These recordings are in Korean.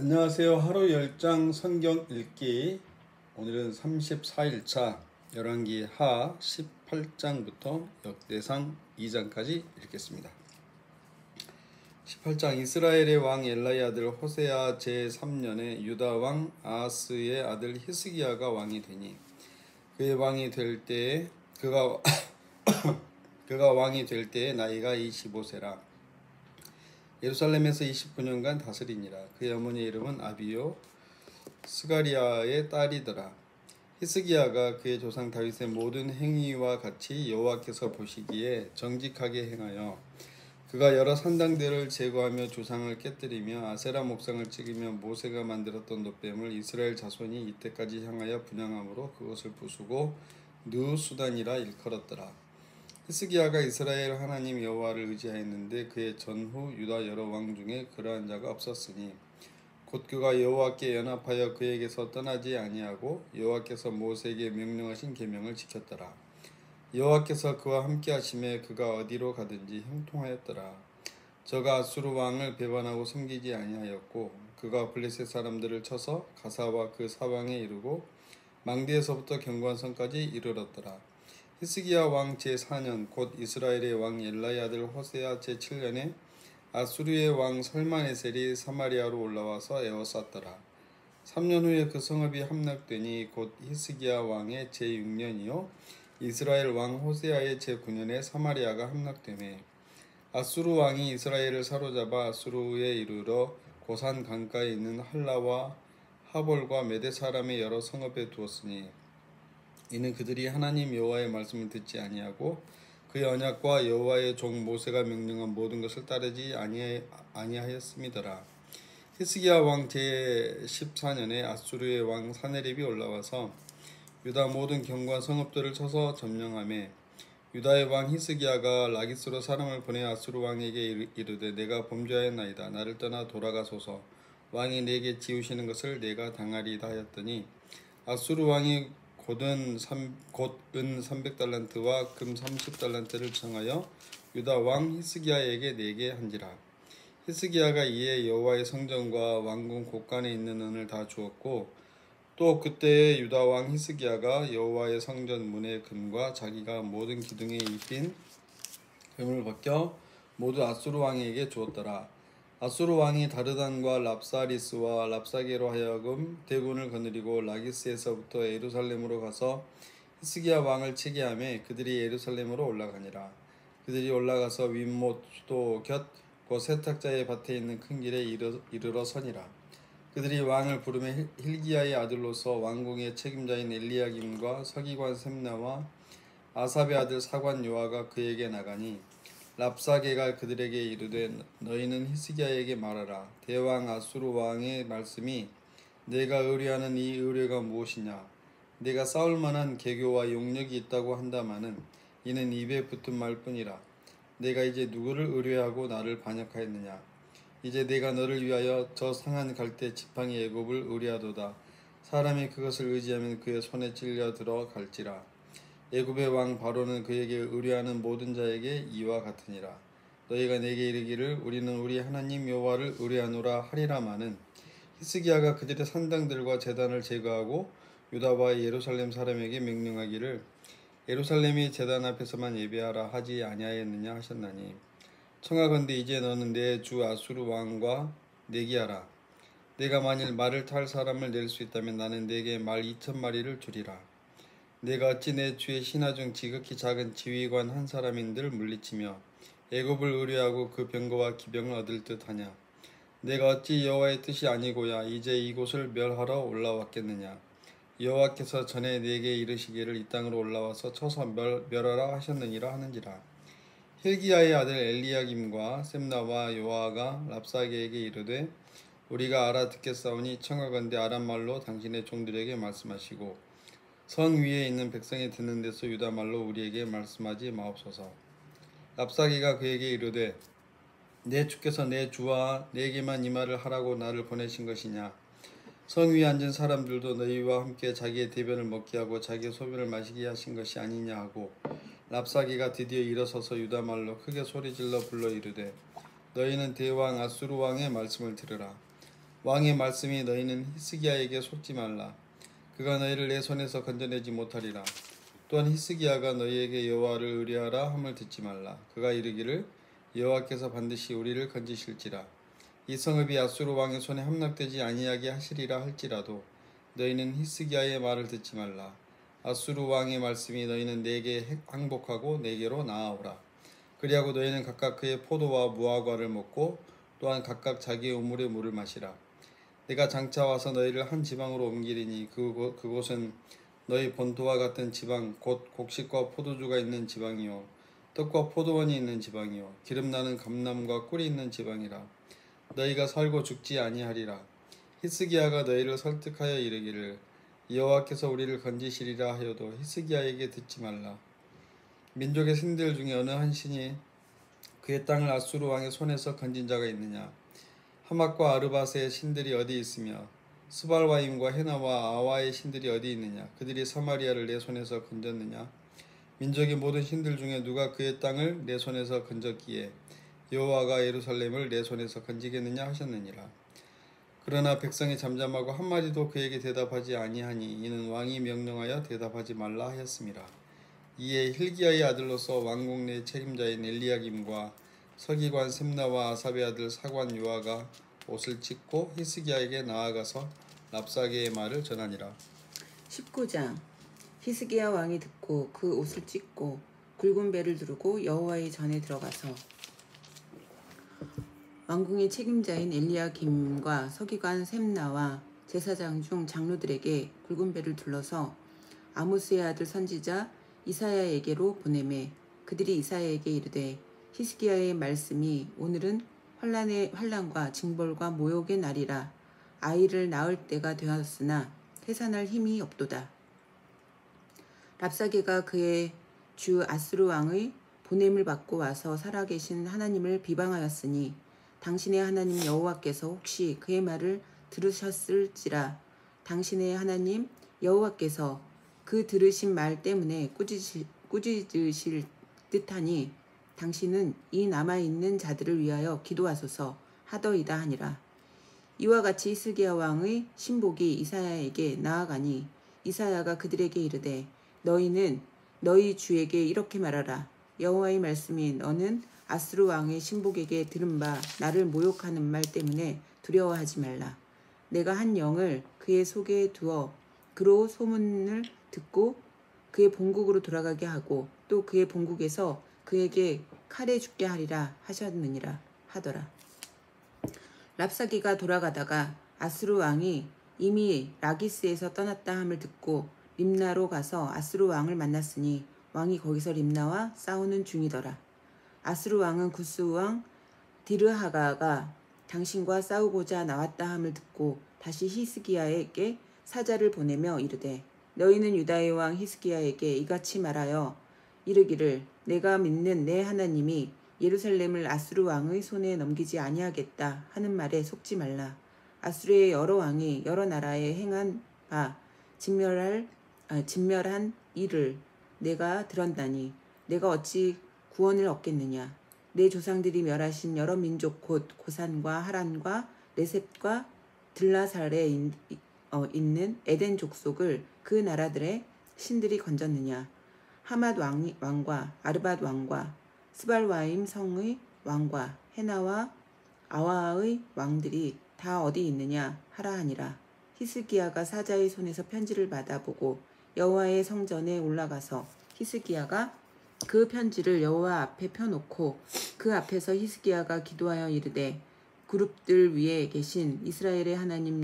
안녕하세요. 하루 10장 성경 읽기. 오늘은 34일차 열왕기 하 18장부터 역대상 2장까지 읽겠습니다. 18장 이스라엘의 왕 엘라의 아들 호세아 제3년에 유다 왕 아하스의 아들 히스기야가 왕이 되니 그의 왕이 될 때에 그가 왕이 될 때에 나이가 25세라. 예루살렘에서 29년간 다스리니라. 그의 어머니의 이름은 아비요 스가리아의 딸이더라. 히스기야가 그의 조상 다윗의 모든 행위와 같이 여호와께서 보시기에 정직하게 행하여 그가 여러 산당들을 제거하며 주상을 깨뜨리며 아세라 목상을 찍으며 모세가 만들었던 놋뱀을 이스라엘 자손이 이때까지 향하여 분향함으로 그것을 부수고 느수단이라 일컬었더라. 히스기야가 이스라엘 하나님 여호와를 의지하였는데 그의 전후 유다 여러 왕 중에 그러한 자가 없었으니 곧 그가 여호와께 연합하여 그에게서 떠나지 아니하고 여호와께서 모세에게 명령하신 계명을 지켰더라. 여호와께서 그와 함께 하심에 그가 어디로 가든지 형통하였더라. 저가 아수르 왕을 배반하고 섬기지 아니하였고 그가 블레셋 사람들을 쳐서 가사와 그 사방에 이르고 망대에서부터 견고한 성까지 이르렀더라. 히스기야 왕 제4년 곧 이스라엘의 왕 엘라의 아들 호세아 제7년에 아수르의 왕 살마네셀이 사마리아로 올라와서 에워쌌더라. 3년 후에 그 성읍이 함락되니 곧 히스기야 왕의 제6년이요 이스라엘 왕 호세아의 제9년에 사마리아가 함락되매 아수르 왕이 이스라엘을 사로잡아 아수르에 이르러 고산 강가에 있는 할라와 하볼과 메대 사람의 여러 성읍에 두었으니 이는 그들이 하나님 여호와의 말씀을 듣지 아니하고 그의 언약과 여호와의 종 모세가 명령한 모든 것을 따르지 아니하였음이더라. 히스기야 왕 제14년에 아수르의 왕 사네립이 올라와서 유다 모든 견고한 성읍들을 쳐서 점령하매 유다의 왕 히스기야가 라기스로 사람을 보내 아수르 왕에게 이르되 내가 범죄하였나이다. 나를 떠나 돌아가소서. 왕이 내게 지우시는 것을 내가 당하리이다 하였더니 아수르 왕이 곧 은 300달란트와 금 30달란트를 청하여 유다 왕 히스기야에게 내게 한지라. 히스기야가 이에 여호와의 성전과 왕궁 곳간에 있는 은을 다 주었고 또 그때에 유다 왕 히스기야가 여호와의 성전 문의 금과 자기가 모든 기둥에 입힌 금을 벗겨 모두 아수르 왕에게 주었더라. 아수르 왕이 다르단과 랍사리스와 랍사게로 하여금 대군을 거느리고 라기스에서부터 예루살렘으로 가서 히스기야 왕을 치게 하매 그들이 예루살렘으로 올라가니라. 그들이 올라가서 윗못 수도 곁 곧 세탁자의 밭에 있는 큰 길에 이르러 서니라. 그들이 왕을 부르며 hil기야의 아들로서 왕궁의 책임자인 엘리야김과 서기관 셈나와 아삽의 아들 사관 요아가 그에게 나가니 랍사게가 그들에게 이르되 너희는 히스기야에게 말하라. 대왕 아수르 왕의 말씀이 내가 의뢰하는 이 의뢰가 무엇이냐. 내가 싸울 만한 계교와 용력이 있다고 한다마는 이는 입에 붙은 말뿐이라. 내가 이제 누구를 의뢰하고 나를 반역하였느냐. 이제 내가 너를 위하여 저 상한 갈대 지팡이 애굽을 의뢰하도다. 사람이 그것을 의지하면 그의 손에 찔려 들어갈지라. 애굽의 왕 바로는 그에게 의뢰하는 모든 자에게 이와 같으니라. 너희가 내게 이르기를 우리는 우리 하나님 여호와를 의뢰하노라 하리라마는 히스기야가 그들의 산당들과 제단을 제거하고 유다와 예루살렘 사람에게 명령하기를 예루살렘이 제단 앞에서만 예배하라 하지 아니하였느냐 하셨나니 청하건대 이제 너는 내 주 아수르 왕과 내기하라. 내가 만일 말을 탈 사람을 낼 수 있다면 나는 내게 말 2,000마리를 주리라. 내가 어찌 내 주의 신하 중 지극히 작은 지휘관 한 사람인들 물리치며 애굽을 의뢰하고 그 병거와 기병을 얻을 듯 하냐. 내가 어찌 여호와의 뜻이 아니고야 이제 이곳을 멸하러 올라왔겠느냐. 여호와께서 전에 내게 이르시기를 이 땅으로 올라와서 쳐서 멸하라 하셨느니라 하는지라. hil기야의 아들 엘리야김과 셈나와 요아가 랍사게에게 이르되 우리가 알아듣겠사오니 청하건대 아람말로 당신의 종들에게 말씀하시고 성 위에 있는 백성이 듣는 데서 유다말로 우리에게 말씀하지 마옵소서. 랍사게가 그에게 이르되 내 주께서 내 주와 내게만 이 말을 하라고 나를 보내신 것이냐. 성 위에 앉은 사람들도 너희와 함께 자기의 대변을 먹게 하고 자기의 소변을 마시게 하신 것이 아니냐 하고 랍사게가 드디어 일어서서 유다말로 크게 소리질러 불러 이르되 너희는 대왕 아수르 왕의 말씀을 들으라. 왕의 말씀이 너희는 히스기야에게 속지 말라. 그가 너희를 내 손에서 건져내지 못하리라. 또한 히스기야가 너희에게 여호와를 의뢰하라 함을 듣지 말라. 그가 이르기를 여호와께서 반드시 우리를 건지실지라. 이 성읍이 아수르 왕의 손에 함락되지 아니하게 하시리라 할지라도 너희는 히스기야의 말을 듣지 말라. 아수르 왕의 말씀이 너희는 내게 항복하고 내게로 나아오라. 그리하고 너희는 각각 그의 포도와 무화과를 먹고 또한 각각 자기의 우물의 물을 마시라. 내가 장차 와서 너희를 한 지방으로 옮기리니 그곳은 너희 본토와 같은 지방 곧 곡식과 포도주가 있는 지방이요 떡과 포도원이 있는 지방이요 기름나는 감람과 꿀이 있는 지방이라. 너희가 살고 죽지 아니하리라. 히스기야가 너희를 설득하여 이르기를 여호와께서 우리를 건지시리라 하여도 히스기야에게 듣지 말라. 민족의 신들 중에 어느 한 신이 그의 땅을 아수르 왕의 손에서 건진 자가 있느냐? 하맛과 아르밧의 신들이 어디 있으며 스발와임과 헤나와 아와의 신들이 어디 있느냐? 그들이 사마리아를 내 손에서 건졌느냐? 민족의 모든 신들 중에 누가 그의 땅을 내 손에서 건졌기에 여호와가 예루살렘을 내 손에서 건지겠느냐 하셨느니라. 그러나 백성이 잠잠하고 한마디도 그에게 대답하지 아니하니 이는 왕이 명령하여 대답하지 말라 하였음이라. 이에 hil기야의 아들로서 왕궁 내 책임자인 엘리야김과 서기관 셈나와 아삽의 아들 사관 요아가 옷을 찢고 히스기야에게 나아가서 랍사게의 말을 전하니라. 19장. 히스기야 왕이 듣고 그 옷을 찢고 굵은 배를 두르고 여호와의 전에 들어가서 왕궁의 책임자인 엘리야김과 서기관 셈나와 제사장 중 장로들에게 굵은 배를 둘러서 아모스의 아들 선지자 이사야에게로 보내매 그들이 이사야에게 이르되 히스기야의 말씀이 오늘은 환난과 징벌과 모욕의 날이라. 아이를 낳을 때가 되었으나 해산할 힘이 없도다. 랍사게가 그의 주 아수르 왕의 보냄을 받고 와서 살아계신 하나님을 비방하였으니 당신의 하나님 여호와께서 혹시 그의 말을 들으셨을지라. 당신의 하나님 여호와께서 그 들으신 말 때문에 꾸짖으실 듯하니 당신은 이 남아있는 자들을 위하여 기도하소서 하더이다 하니라. 이와 같이 히스기야 왕의 신복이 이사야에게 나아가니 이사야가 그들에게 이르되 너희는 너희 주에게 이렇게 말하라. 여호와의 말씀이 너는 아수르 왕의 신복에게 들은 바 나를 모욕하는 말 때문에 두려워하지 말라. 내가 한 영을 그의 속에 두어 그로 소문을 듣고 그의 본국으로 돌아가게 하고 또 그의 본국에서 그에게 칼에 죽게 하리라 하셨느니라 하더라. 랍사기가 돌아가다가 아수르 왕이 이미 라기스에서 떠났다 함을 듣고 림나로 가서 아수르 왕을 만났으니 왕이 거기서 림나와 싸우는 중이더라. 아수르 왕은 구스 왕 디르하가가 당신과 싸우고자 나왔다 함을 듣고 다시 히스기야에게 사자를 보내며 이르되 너희는 유다의 왕 히스기야에게 이같이 말하여 이르기를 내가 믿는 내 하나님이 예루살렘을 아수르 왕의 손에 넘기지 아니하겠다 하는 말에 속지 말라. 아수르의 여러 왕이 여러 나라에 행한 바 진멸한 일을 내가 들었다니 내가 어찌 구원을 얻겠느냐. 내 조상들이 멸하신 여러 민족 곧 고산과 하란과 레셋과 들라살에 있는 에덴 족속을 그 나라들의 신들이 건졌느냐. 하맛 왕과 아르밧 왕과 스발와임 성의 왕과 헤나와 아와의 왕들이 다 어디 있느냐 하라 하니라. 히스기야가 사자의 손에서 편지를 받아보고 여호와의 성전에 올라가서 히스기야가 그 편지를 여호와 앞에 펴놓고 그 앞에서 히스기야가 기도하여 이르되 그룹들 위에 계신 이스라엘의 하나님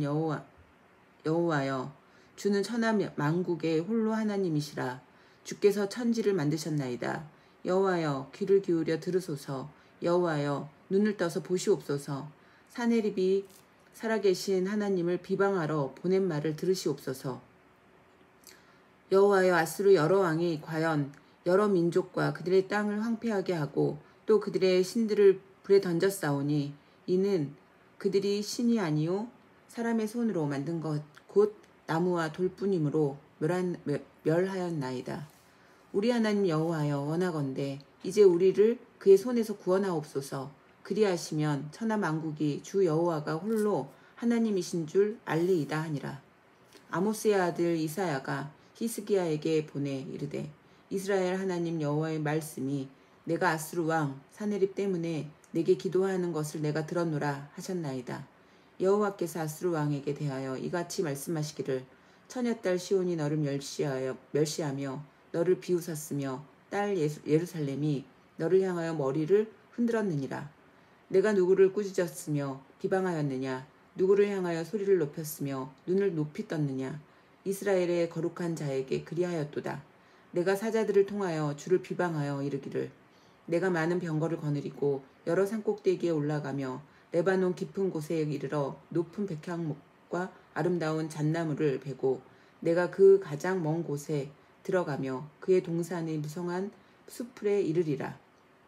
여호와여 주는 천하 만국의 홀로 하나님이시라. 주께서 천지를 만드셨나이다. 여호와여 귀를 기울여 들으소서. 여호와여 눈을 떠서 보시옵소서. 사내립이 살아계신 하나님을 비방하러 보낸 말을 들으시옵소서. 여호와여 아수르 여러 왕이 과연 여러 민족과 그들의 땅을 황폐하게 하고 또 그들의 신들을 불에 던졌사오니 이는 그들이 신이 아니요 사람의 손으로 만든 것 곧 나무와 돌뿐이므로 멸하였나이다. 우리 하나님 여호와여 원하건대 이제 우리를 그의 손에서 구원하옵소서. 그리하시면 천하 만국이 주 여호와가 홀로 하나님이신 줄 알리이다 하니라. 아모스의 아들 이사야가 히스기야에게 보내 이르되 이스라엘 하나님 여호와의 말씀이 내가 아수르 왕 사네립 때문에 내게 기도하는 것을 내가 들었노라 하셨나이다. 여호와께서 아수르 왕에게 대하여 이같이 말씀하시기를 처녀딸 시온이 너를 멸시하며 너를 비웃었으며 딸 예루살렘이 너를 향하여 머리를 흔들었느니라. 내가 누구를 꾸짖었으며 비방하였느냐? 누구를 향하여 소리를 높였으며 눈을 높이 떴느냐? 이스라엘의 거룩한 자에게 그리하였도다. 내가 사자들을 통하여 주를 비방하여 이르기를 내가 많은 병거를 거느리고 여러 산꼭대기에 올라가며 레바논 깊은 곳에 이르러 높은 백향목과 아름다운 잣나무를 베고 내가 그 가장 먼 곳에 들어가며 그의 동산의 무성한 숲풀에 이르리라.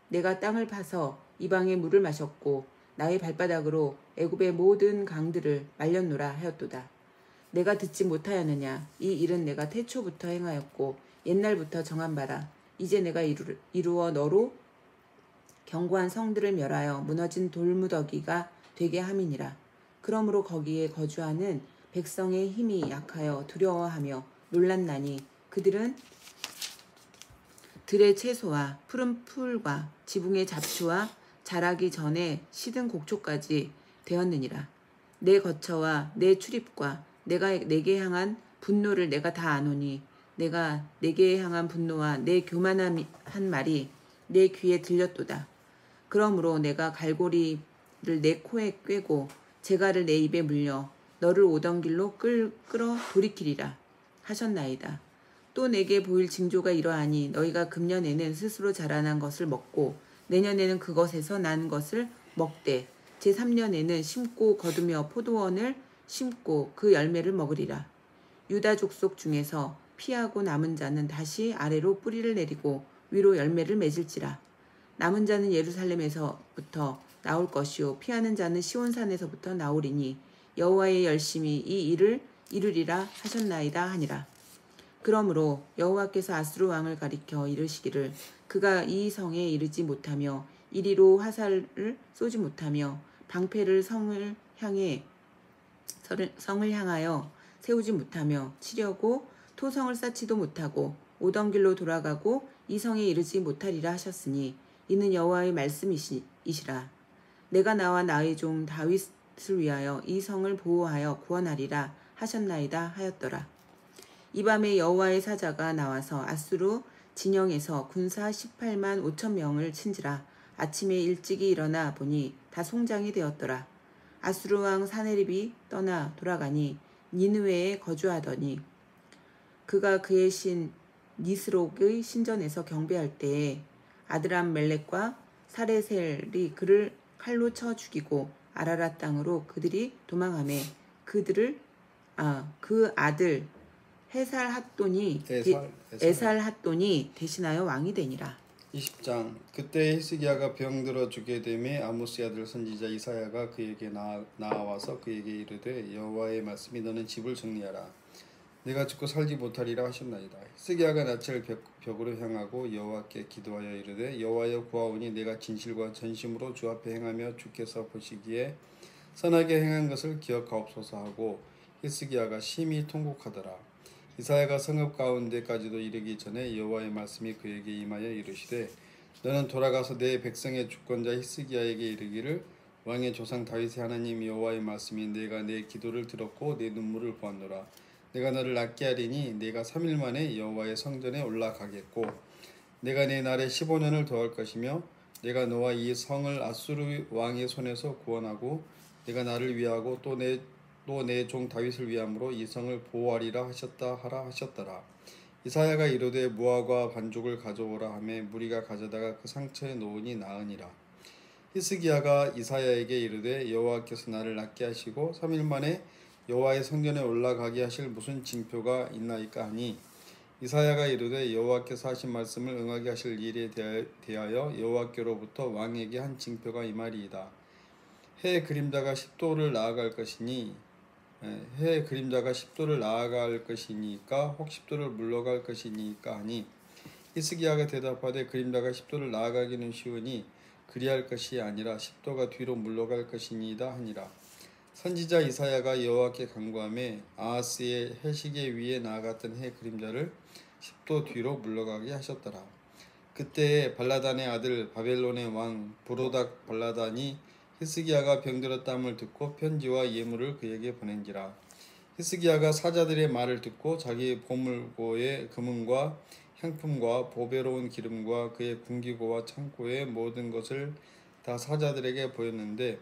내가 땅을 파서 이방의 물을 마셨고 나의 발바닥으로 애굽의 모든 강들을 말렸노라 하였도다. 내가 듣지 못하였느냐? 이 일은 내가 태초부터 행하였고 옛날부터 정한 바라. 이제 내가 이루어 너로 견고한 성들을 멸하여 무너진 돌무더기가 되게 함이니라. 그러므로 거기에 거주하는 백성의 힘이 약하여 두려워하며 놀랐나니 그들은 들의 채소와 푸른 풀과 지붕의 잡초와 자라기 전에 시든 곡초까지 되었느니라. 내 거처와 내 출입과 내가 내게 향한 분노를 내가 다 아노니 내가 내게 향한 분노와 내 교만한 말이 내 귀에 들렸도다. 그러므로 내가 갈고리를 내 코에 꿰고 재갈을 내 입에 물려 너를 오던 길로 끌어 돌이키리라 하셨나이다. 또 내게 보일 징조가 이러하니 너희가 금년에는 스스로 자라난 것을 먹고 내년에는 그것에서 난 것을 먹되 제3년에는 심고 거두며 포도원을 심고 그 열매를 먹으리라. 유다 족속 중에서 피하고 남은 자는 다시 아래로 뿌리를 내리고 위로 열매를 맺을지라. 남은 자는 예루살렘에서부터 나올 것이요 피하는 자는 시온산에서부터 나오리니 여호와의 열심히 이 일을 이루리라 하셨나이다 하니라. 그러므로 여호와께서 아수르 왕을 가리켜 이르시기를 그가 이 성에 이르지 못하며 이리로 화살을 쏘지 못하며 방패를 성을 향하여 세우지 못하며 치려고 토성을 쌓지도 못하고 오던 길로 돌아가고 이 성에 이르지 못하리라 하셨으니 이는 여호와의 말씀이시라. 내가 나와 나의 종 다윗을 위하여 이 성을 보호하여 구원하리라 하셨나이다 하였더라. 이 밤에 여호와의 사자가 나와서 아수르 진영에서 군사 18만 5천 명을 친지라. 아침에 일찍이 일어나 보니 다 송장이 되었더라. 아수르 왕 사네립이 떠나 돌아가니 니느웨에 거주하더니 그가 그의 신 니스록의 신전에서 경배할 때에 아드람 멜렉과 사레셀이 그를 칼로 쳐 죽이고 아라랏 땅으로 그들이 도망하매 그 아들 에살 핫돈이 대신하여 왕이 되니라. 20장 그때 히스기야가 병들어 죽게 되매 아모스의 아들 선지자 이사야가 그에게 나와서 그에게 이르되 여호와의 말씀이 너는 집을 정리하라. 내가 죽고 살지 못하리라 하셨나이다. 히스기야가 낯을 벽으로 향하고 여호와께 기도하여 이르되 여호와여 구하오니 내가 진실과 전심으로 주 앞에 행하며 주께서 보시기에 선하게 행한 것을 기억하옵소서 하고 히스기야가 심히 통곡하더라. 이사야가 성읍 가운데까지도 이르기 전에 여호와의 말씀이 그에게 임하여 이르시되 너는 돌아가서 내 백성의 주권자 히스기야에게 이르기를 왕의 조상 다윗의 하나님 여호와의 말씀이 내가 내 기도를 들었고 내 눈물을 보았노라. 내가 너를 낫게 하리니 내가 3일 만에 여호와의 성전에 올라가겠고 내가 내 날에 15년을 더할 것이며 내가 너와 이 성을 아수르 왕의 손에서 구원하고 내가 나를 위하고 또 내 종 다윗을 위함으로 이 성을 보호하리라 하셨더라. 이사야가 이르되 무화과 반죽을 가져오라 하매 무리가 가져다가 그 상처에 놓으니 나으니라. 히스기야가 이사야에게 이르되 여호와께서 나를 낫게 하시고 3일 만에 여호와의 성전에 올라가게 하실 무슨 징표가 있나이까 하니 이사야가 이르되 여호와께서 하신 말씀을 응하게 하실 일에 대하여 여호와께로부터 왕에게 한 징표가 이 말이이다. 해의 그림자가 10도를 나아갈 것이니까 혹 10도를 물러갈 것이니까 하니 히스기야가 대답하되 그림자가 10도를 나아가기는 쉬우니 그리할 것이 아니라 10도가 뒤로 물러갈 것이니이다 하니라. 선지자 이사야가 여호와께 간구하며 아하스의 해시계 위에 나아갔던 해 그림자를 10도 뒤로 물러가게 하셨더라. 그때에 발라단의 아들 바벨론의 왕 브로닥 발라단이 히스기야가 병들었다함을 듣고 편지와 예물을 그에게 보낸지라. 히스기야가 사자들의 말을 듣고 자기 보물고의 금은과 향품과 보배로운 기름과 그의 궁기고와 창고의 모든 것을 다 사자들에게 보였는데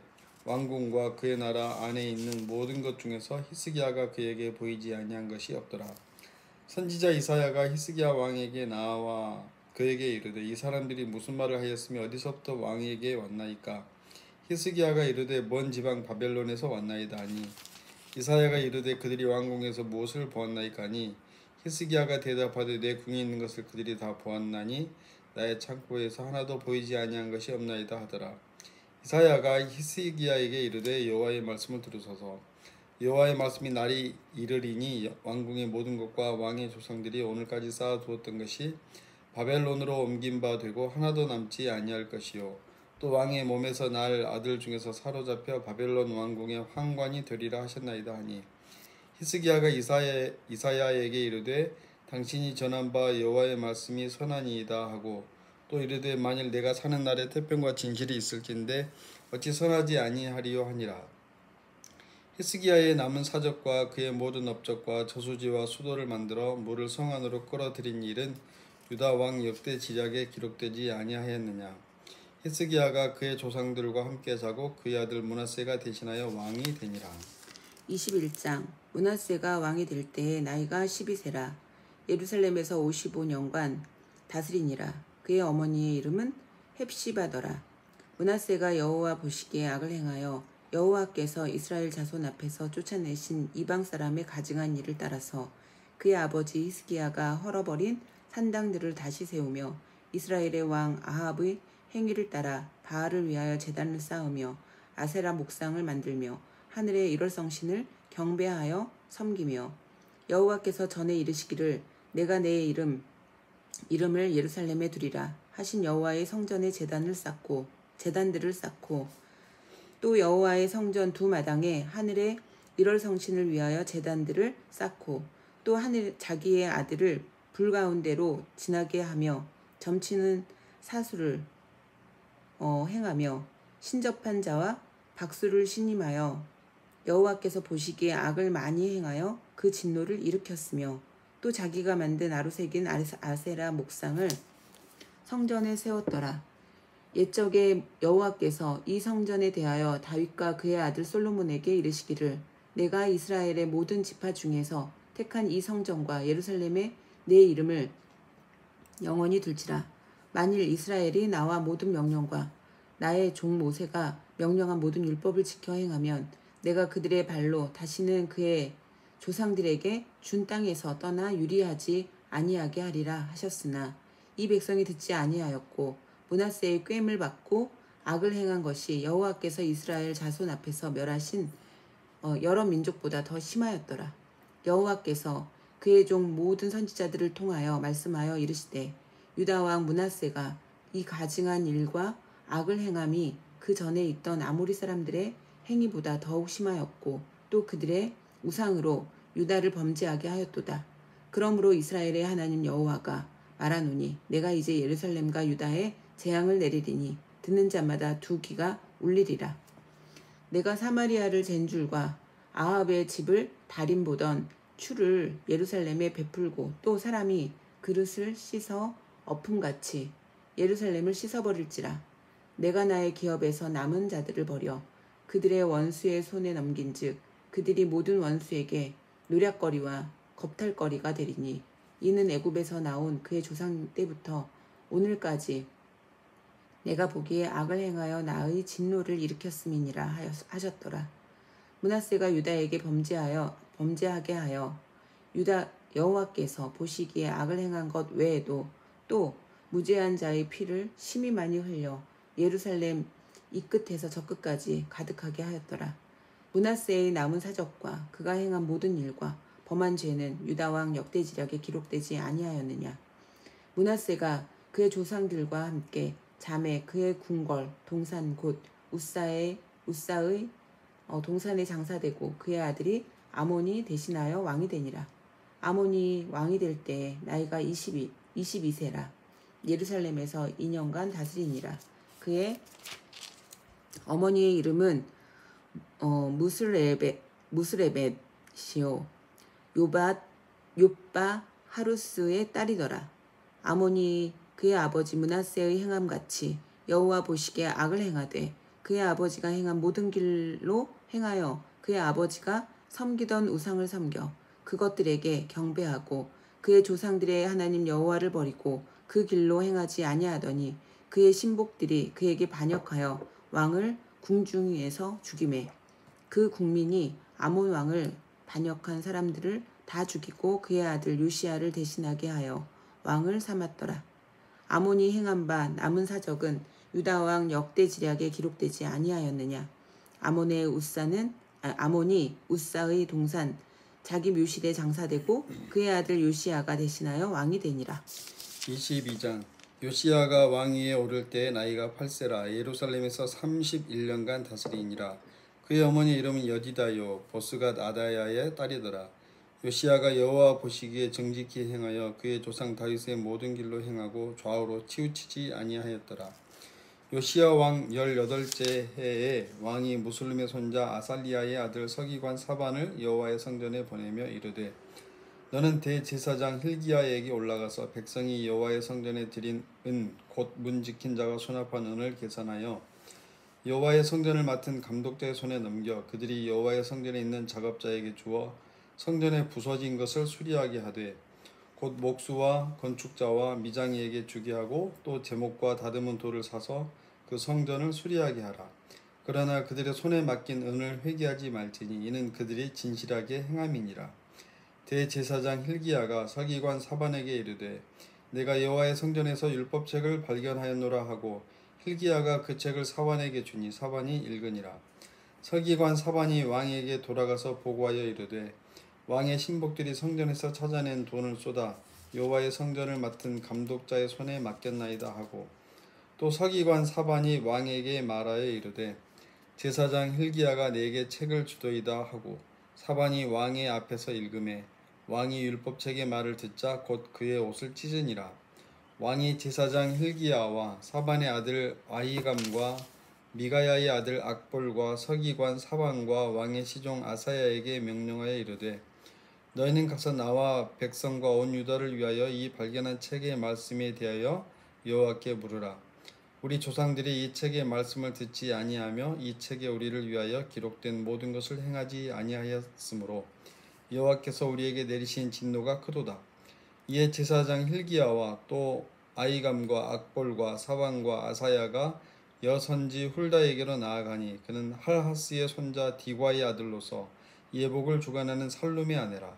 왕궁과 그의 나라 안에 있는 모든 것 중에서 히스기야가 그에게 보이지 아니한 것이 없더라. 선지자 이사야가 히스기야 왕에게 나와 그에게 이르되 이 사람들이 무슨 말을 하였으며 어디서부터 왕에게 왔나이까. 히스기야가 이르되 먼 지방 바벨론에서 왔나이다 하니 이사야가 이르되 그들이 왕궁에서 무엇을 보았나이까 하니 히스기야가 대답하되 내 궁에 있는 것을 그들이 다 보았나니 나의 창고에서 하나도 보이지 아니한 것이 없나이다 하더라. 이사야가 히스기야에게 이르되 여호와의 말씀을 들으소서. 여호와의 말씀이 날이 이르리니 왕궁의 모든 것과 왕의 조상들이 오늘까지 쌓아두었던 것이 바벨론으로 옮긴 바 되고 하나도 남지 아니할 것이요 또 왕의 몸에서 날 아들 중에서 사로잡혀 바벨론 왕궁의 황관이 되리라 하셨나이다 하니 히스기야가 이사야에게 이르되 당신이 전한 바 여호와의 말씀이 선하니이다 하고 또 이르되 만일 내가 사는 날에 태평과 진실이 있을진데 어찌 선하지 아니하리요 하니라. 히스기야의 남은 사적과 그의 모든 업적과 저수지와 수도를 만들어 물을 성 안으로 끌어들인 일은 유다 왕 역대 지략에 기록되지 아니하였느냐. 히스기야가 그의 조상들과 함께 자고 그의 아들 므낫세가 대신하여 왕이 되니라. 21장 므낫세가 왕이 될 때에 나이가 12세라. 예루살렘에서 55년간 다스리니라. 그의 어머니의 이름은 헵시바더라. 므낫세가 여호와 보시기에 악을 행하여 여호와께서 이스라엘 자손 앞에서 쫓아내신 이방 사람의 가증한 일을 따라서 그의 아버지 히스기야가 헐어버린 산당들을 다시 세우며 이스라엘의 왕 아합의 행위를 따라 바알을 위하여 제단을 쌓으며 아세라 목상을 만들며 하늘의 일월성신을 경배하여 섬기며 여호와께서 전에 이르시기를 내가 내 이름을 예루살렘에 두리라 하신 여호와의 성전에 제단들을 쌓고 또 여호와의 성전 두 마당에 하늘의 일월성신을 위하여 제단들을 쌓고 또 자기의 아들을 불 가운데로 지나게 하며 점치는 사수를 행하며 신접한 자와 박수를 신임하여 여호와께서 보시기에 악을 많이 행하여 그 진노를 일으켰으며 또 자기가 만든 아루새긴 아세라 목상을 성전에 세웠더라. 옛적에 여호와께서 이 성전에 대하여 다윗과 그의 아들 솔로몬에게 이르시기를 내가 이스라엘의 모든 지파 중에서 택한 이 성전과 예루살렘에 내 이름을 영원히 둘지라. 만일 이스라엘이 나와 모든 명령과 나의 종 모세가 명령한 모든 율법을 지켜 행하면 내가 그들의 발로 다시는 그의 조상들에게 준 땅에서 떠나 유리하지 아니하게 하리라 하셨으나 이 백성이 듣지 아니하였고 므낫세의 꾀임을 받고 악을 행한 것이 여호와께서 이스라엘 자손 앞에서 멸하신 여러 민족보다 더 심하였더라. 여호와께서 그의 종 모든 선지자들을 통하여 말씀하여 이르시되 유다 왕 므낫세가 이 가증한 일과 악을 행함이 그 전에 있던 아모리 사람들의 행위보다 더욱 심하였고 또 그들의 우상으로 유다를 범죄하게 하였도다. 그러므로 이스라엘의 하나님 여호와가 말하노니 내가 이제 예루살렘과 유다에 재앙을 내리리니 듣는 자마다 두 귀가 울리리라. 내가 사마리아를 잰 줄과 아합의 집을 달인 보던 추를 예루살렘에 베풀고 또 사람이 그릇을 씻어 엎음같이 예루살렘을 씻어버릴지라. 내가 나의 기업에서 남은 자들을 버려 그들의 원수의 손에 넘긴즉 그들이 모든 원수에게 노략거리와 겁탈거리가 되리니 이는 애굽에서 나온 그의 조상 때부터 오늘까지 내가 보기에 악을 행하여 나의 진노를 일으켰음이니라 하셨더라. 므낫세가 유다에게 범죄하게 하여 유다 여호와께서 보시기에 악을 행한 것 외에도 또 무죄한 자의 피를 심히 많이 흘려 예루살렘 이 끝에서 저 끝까지 가득하게 하였더라. 므낫세의 남은 사적과 그가 행한 모든 일과 범한 죄는 유다 왕 역대지략에 기록되지 아니하였느냐. 므낫세가 그의 조상들과 함께 잠에 그의 궁궐 동산 곧 우사의 동산에 장사되고 그의 아들이 아몬이 대신하여 왕이 되니라. 아몬이 왕이 될 때 나이가 22세라. 예루살렘에서 2년간 다스리니라. 그의 어머니의 이름은 무스레벳이요 요바 하루스의 딸이더라. 아몬이 그의 아버지 므낫세의 행함같이 여호와 보시기에 악을 행하되 그의 아버지가 행한 모든 길로 행하여 그의 아버지가 섬기던 우상을 섬겨 그것들에게 경배하고 그의 조상들의 하나님 여호와를 버리고 그 길로 행하지 아니하더니 그의 신복들이 그에게 반역하여 왕을 궁중위에서 죽이매 그 국민이 아몬 왕을 반역한 사람들을 다 죽이고 그의 아들 요시야를 대신하게 하여 왕을 삼았더라. 아몬이 행한 바 남은 사적은 유다 왕 역대지략에 기록되지 아니하였느냐. 아몬이 우사의 동산 자기 묘실에 장사되고 그의 아들 요시야가 대신하여 왕이 되니라. 22장 요시야가 왕위에 오를 때 나이가 8세라. 예루살렘에서 31년간 다스리니라. 그의 어머니 이름은 여디다요 보스갓 아다야의 딸이더라. 요시야가 여호와 보시기에 정직히 행하여 그의 조상 다윗의 모든 길로 행하고 좌우로 치우치지 아니하였더라. 요시야 왕 18째 해에 왕이 무슬림의 손자 아살리야의 아들 서기관 사반을 여호와의 성전에 보내며 이르되 너는 대제사장 힐기야에게 올라가서 백성이 여호와의 성전에 드린 은 곧 문 지킨 자가 수납한 은을 계산하여 여호와의 성전을 맡은 감독자의 손에 넘겨 그들이 여호와의 성전에 있는 작업자에게 주어 성전에 부서진 것을 수리하게 하되 곧 목수와 건축자와 미장이에게 주게 하고 또 제목과 다듬은 돌을 사서 그 성전을 수리하게 하라. 그러나 그들의 손에 맡긴 은을 회개하지 말지니 이는 그들이 진실하게 행함이니라. 대제사장 힐기야가 서기관 사반에게 이르되 내가 여호와의 성전에서 율법책을 발견하였노라 하고 힐기야가 그 책을 사반에게 주니 사반이 읽으니라. 서기관 사반이 왕에게 돌아가서 보고하여 이르되 왕의 신복들이 성전에서 찾아낸 돈을 쏟아 여호와의 성전을 맡은 감독자의 손에 맡겼나이다 하고 또 서기관 사반이 왕에게 말하여 이르되 제사장 힐기야가 내게 책을 주도이다 하고 사반이 왕의 앞에서 읽음에 왕이 율법책의 말을 듣자 곧 그의 옷을 찢으니라. 왕이 제사장 힐기야와 사반의 아들 아히감과 미가야의 아들 악볼과 서기관 사반과 왕의 시종 아사야에게 명령하여 이르되 너희는 가서 나와 백성과 온 유다를 위하여 이 발견한 책의 말씀에 대하여 여호와께 물으라. 우리 조상들이 이 책의 말씀을 듣지 아니하며 이 책에 우리를 위하여 기록된 모든 것을 행하지 아니하였으므로 여호와께서 우리에게 내리신 진노가 크도다. 이에 제사장 힐기야와 또 아히감과 악볼과 사반과 아사야가 여선지 훌다에게로 나아가니 그는 할하스의 손자 디과의 아들로서 예복을 주관하는 살룸의 아내라.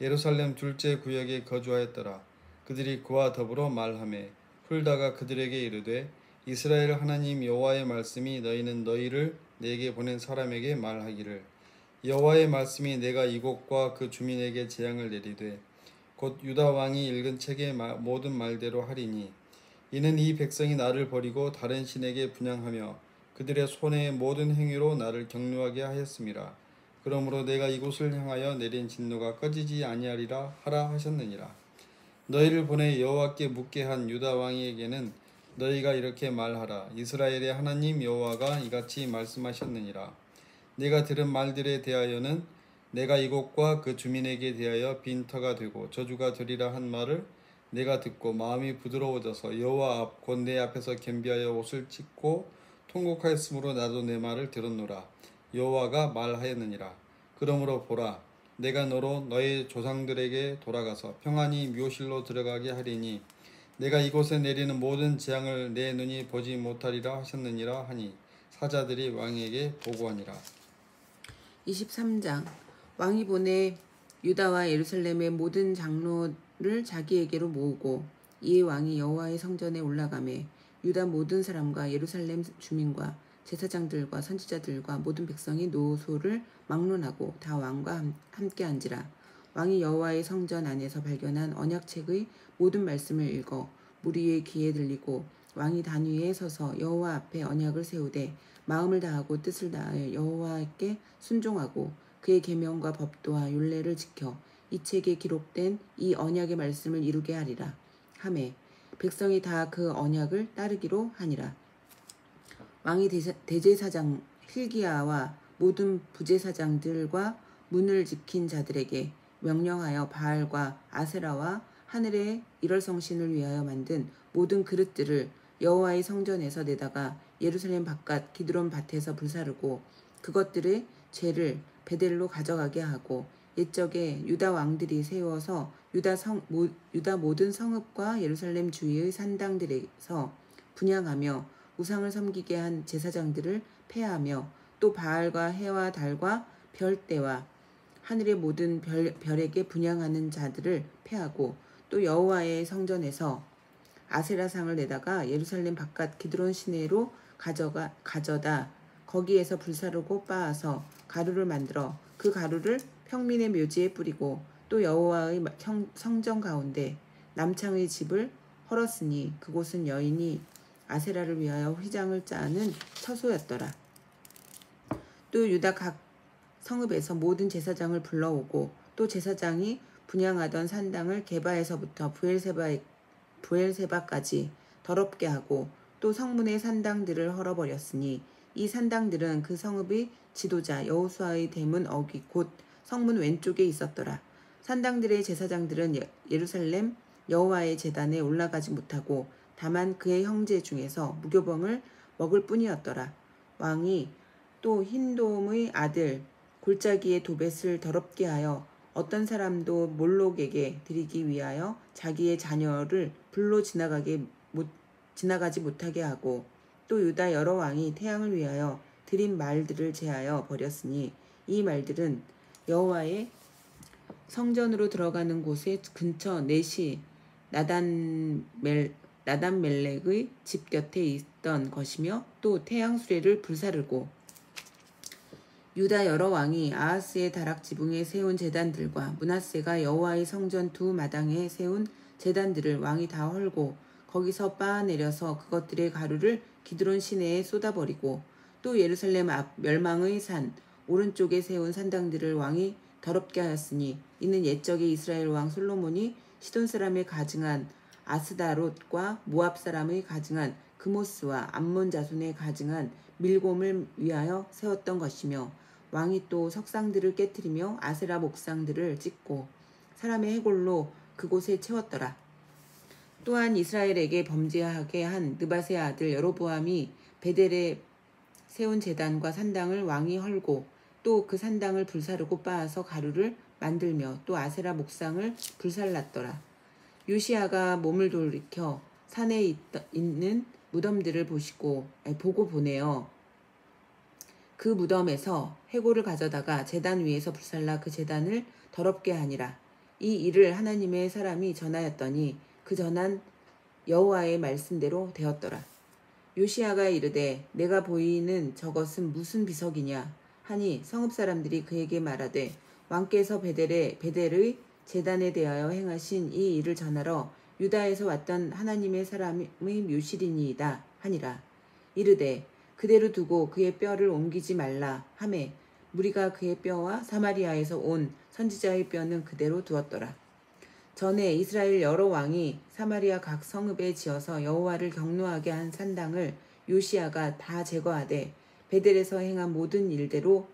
예루살렘 둘째 구역에 거주하였더라. 그들이 그와 더불어 말하매 훌다가 그들에게 이르되 이스라엘 하나님 여호와의 말씀이 너희는 너희를 내게 보낸 사람에게 말하기를 여호와의 말씀이 내가 이곳과 그 주민에게 재앙을 내리되 곧 유다 왕이 읽은 책의 모든 말대로 하리니 이는 이 백성이 나를 버리고 다른 신에게 분향하며 그들의 손의 모든 행위로 나를 격노하게 하였음이라. 그러므로 내가 이곳을 향하여 내린 진노가 꺼지지 아니하리라 하라 하셨느니라. 너희를 보내 여호와께 묻게 한 유다 왕에게는 너희가 이렇게 말하라. 이스라엘의 하나님 여호와가 이같이 말씀하셨느니라. 내가 들은 말들에 대하여는 내가 이곳과 그 주민에게 대하여 빈터가 되고 저주가 되리라 한 말을 내가 듣고 마음이 부드러워져서 여호와 앞 곧 내 앞에서 겸비하여 옷을 찢고 통곡하였으므로 나도 내 말을 들었노라. 여호와가 말하였느니라. 그러므로 보라 내가 너로 너의 조상들에게 돌아가서 평안히 묘실로 들어가게 하리니 내가 이곳에 내리는 모든 재앙을 내 눈이 보지 못하리라 하셨느니라 하니 사자들이 왕에게 보고하니라. 23장 왕이 보내 유다와 예루살렘의 모든 장로를 자기에게로 모으고 이에 왕이 여호와의 성전에 올라가매 유다 모든 사람과 예루살렘 주민과 제사장들과 선지자들과 모든 백성이 노소를 막론하고 다 왕과 함께 앉으라. 왕이 여호와의 성전 안에서 발견한 언약책의 모든 말씀을 읽어 무리의 귀에 들리고 왕이 단 위에 서서 여호와 앞에 언약을 세우되 마음을 다하고 뜻을 다하여 여호와께 순종하고 그의 계명과 법도와 율례를 지켜 이 책에 기록된 이 언약의 말씀을 이루게 하리라 하매 백성이 다 그 언약을 따르기로 하니라. 왕이 대제사장 hil기야와 모든 부제사장들과 문을 지킨 자들에게 명령하여 바알과 아세라와 하늘의 일월성신을 위하여 만든 모든 그릇들을 여호와의 성전에서 내다가 예루살렘 바깥 기드론 밭에서 불사르고 그것들의 죄를 베델로 가져가게 하고 옛적에 유다 왕들이 세워서 유다 모든 성읍과 예루살렘 주위의 산당들에서 분향하며 우상을 섬기게 한 제사장들을 폐하며 또 바알과 해와 달과 별대와 하늘의 모든 별에게 분향하는 자들을 폐하고 또 여호와의 성전에서 아세라상을 내다가 예루살렘 바깥 기드론 시내로 가져다 거기에서 불사르고 빻아서 가루를 만들어 그 가루를 평민의 묘지에 뿌리고 또 여호와의 성전 가운데 남창의 집을 헐었으니 그곳은 여인이 아세라를 위하여 휘장을 짜는 처소였더라. 또 유다 각 성읍에서 모든 제사장을 불러오고 또 제사장이 분향하던 산당을 게바에서부터 부엘세바까지 더럽게 하고 또 성문의 산당들을 헐어버렸으니 이 산당들은 그 성읍의 지도자 여호수아의 대문 어귀 곧 성문 왼쪽에 있었더라. 산당들의 제사장들은 예루살렘 여호와의 제단에 올라가지 못하고 다만 그의 형제 중에서 무교병을 먹을 뿐이었더라. 왕이 또 힌돔의 아들 골짜기의 도벳을 더럽게 하여 어떤 사람도 몰록에게 드리기 위하여 자기의 자녀를 불로 지나가지 못하게 하고 또 유다 여러 왕이 태양을 위하여 드린 말들을 제하여 버렸으니 이 말들은 여호와의 성전으로 들어가는 곳의 근처 넷이 나단멜렉의 집 곁에 있던 것이며 또 태양 수레를 불사르고 유다 여러 왕이 아하스의 다락 지붕에 세운 제단들과 므낫세가 여호와의 성전 두 마당에 세운 제단들을 왕이 다 헐고 거기서 빻아내려서 그것들의 가루를 기드론 시내에 쏟아버리고 또 예루살렘 앞 멸망의 산 오른쪽에 세운 산당들을 왕이 더럽게 하였으니 이는 옛적에 이스라엘 왕 솔로몬이 시돈 사람의 가증한 아스다롯과 모압 사람의 가증한 그모스와 암몬 자손의 가증한 밀곰을 위하여 세웠던 것이며 왕이 또 석상들을 깨뜨리며 아세라 목상들을 찍고 사람의 해골로 그곳에 채웠더라. 또한 이스라엘에게 범죄하게 한 느밧의 아들 여로보암이 베델에 세운 제단과 산당을 왕이 헐고 또 그 산당을 불사르고 빻아서 가루를 만들며 또 아세라 목상을 불살랐더라. 요시야가 몸을 돌이켜 산에 있는 무덤들을 보고 보내어 그 무덤에서 해골을 가져다가 제단 위에서 불살라 그 제단을 더럽게 하니라. 이 일을 하나님의 사람이 전하였더니 그 전한 여호와의 말씀대로 되었더라. 요시야가 이르되 내가 보이는 저것은 무슨 비석이냐 하니 성읍 사람들이 그에게 말하되 왕께서 베델의 제단에 대하여 행하신 이 일을 전하러 유다에서 왔던 하나님의 사람의 묘실이니이다 하니라. 이르되 그대로 두고 그의 뼈를 옮기지 말라 하매 무리가 그의 뼈와 사마리아에서 온 선지자의 뼈는 그대로 두었더라. 전에 이스라엘 여러 왕이 사마리아 각 성읍에 지어서 여호와를 경노하게 한 산당을 요시야가 다 제거하되 베델에서 행한 모든 일대로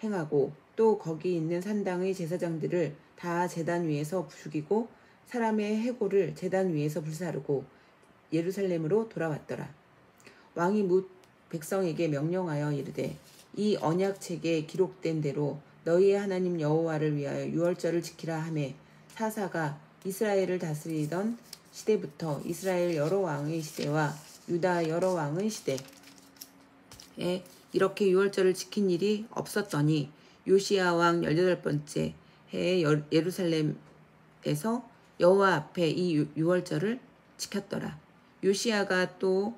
행하고 또 거기 있는 산당의 제사장들을 다 제단 위에서 죽이고 사람의 해골을 제단 위에서 불사르고 예루살렘으로 돌아왔더라. 왕이 뭇 백성에게 명령하여 이르되 이 언약책에 기록된 대로 너희의 하나님 여호와를 위하여 유월절을 지키라 하매 사사가 이스라엘을 다스리던 시대부터 이스라엘 여러 왕의 시대와 유다 여러 왕의 시대에 이렇게 유월절을 지킨 일이 없었더니 요시야 왕 18번째 해에 예루살렘에서 여호와 앞에 이 유월절을 지켰더라. 요시야가 또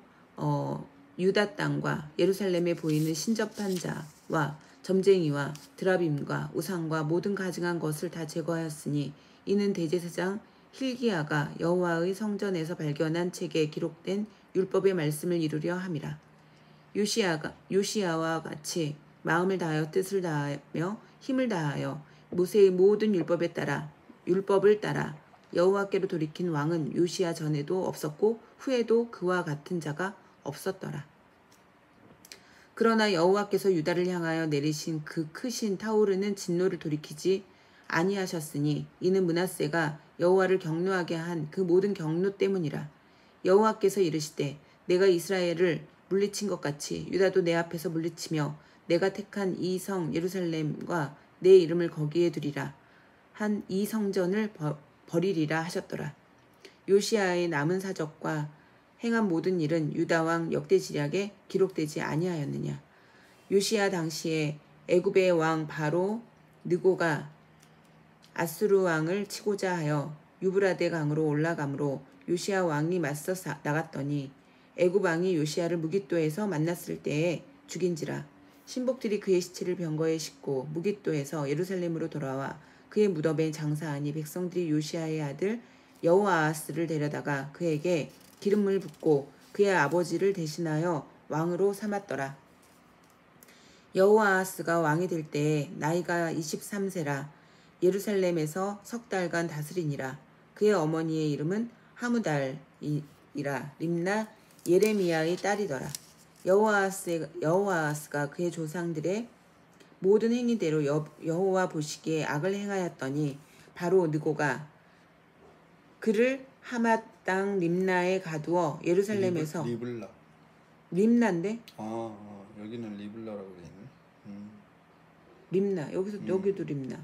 유다 땅과 예루살렘에 보이는 신접한 자와 점쟁이와 드라빔과 우상과 모든 가증한 것을 다 제거하였으니 이는 대제사장 hil기야가 여호와의 성전에서 발견한 책에 기록된 율법의 말씀을 이루려 함이라. 요시야와 같이 마음을 다하여 뜻을 다하며 힘을 다하여 모세의 모든 율법을 따라 여호와께로 돌이킨 왕은 요시야 전에도 없었고 후에도 그와 같은 자가 없었더라. 그러나 여호와께서 유다를 향하여 내리신 그 크신 타오르는 진노를 돌이키지 아니하셨으니 이는 므낫세가 여호와를 경노하게 한 그 모든 경노 때문이라. 여호와께서 이르시되 내가 이스라엘을 물리친 것 같이 유다도 내 앞에서 물리치며 내가 택한 이 성 예루살렘과 내 이름을 거기에 두리라 한 이 성전을 버리리라 하셨더라. 요시야의 남은 사적과 행한 모든 일은 유다 왕 역대지략에 기록되지 아니하였느냐. 요시야 당시에 애굽의 왕 바로 느고가 아수르 왕을 치고자 하여 유브라데 강으로 올라가므로 요시야 왕이 맞서 나갔더니 애굽 왕이 요시야를 무깃도에서 만났을 때에 죽인지라. 신복들이 그의 시체를 병거에 싣고 무깃도에서 예루살렘으로 돌아와 그의 무덤에 장사하니 백성들이 요시야의 아들 여호아하스를 데려다가 그에게 기름을 붓고 그의 아버지를 대신하여 왕으로 삼았더라. 여호아하스가 왕이 될 때에 나이가 23세라. 예루살렘에서 석 달간 다스리니라. 그의 어머니의 이름은 하무달이라. 림나 예레미야의 딸이더라. 여호아하스가 그의 조상들의 모든 행위대로 여호와 보시기에 악을 행하였더니 바로 느고가 그를 하맛 땅 림나에 가두어 예루살렘에서 리블라. 림나인데? 여기는 리블라라고 돼 있네. 림나 여기도 림나.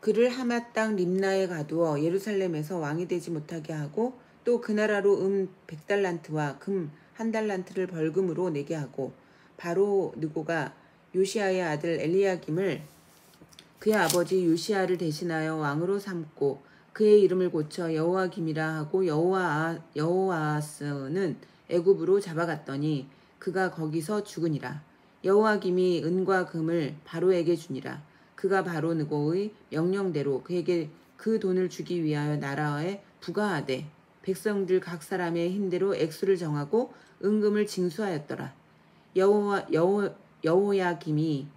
그를 하맛 땅 림나에 가두어 예루살렘에서 왕이 되지 못하게 하고 또 그 나라로 100달란트와 금 1달란트를 벌금으로 내게 하고 바로 느고가 요시야의 아들 엘리야김을 그의 아버지 요시야를 대신하여 왕으로 삼고 그의 이름을 고쳐 여호와김이라 하고 여호아하스는 애굽으로 잡아갔더니 그가 거기서 죽으니라. 여호와김이 은과 금을 바로에게 주니라. 그가 바로 느고의 명령대로 그에게 그 돈을 주기 위하여 나라에 부과하되 백성들 각 사람의 힘대로 액수를 정하고 은금을 징수하였더라. 여호야김이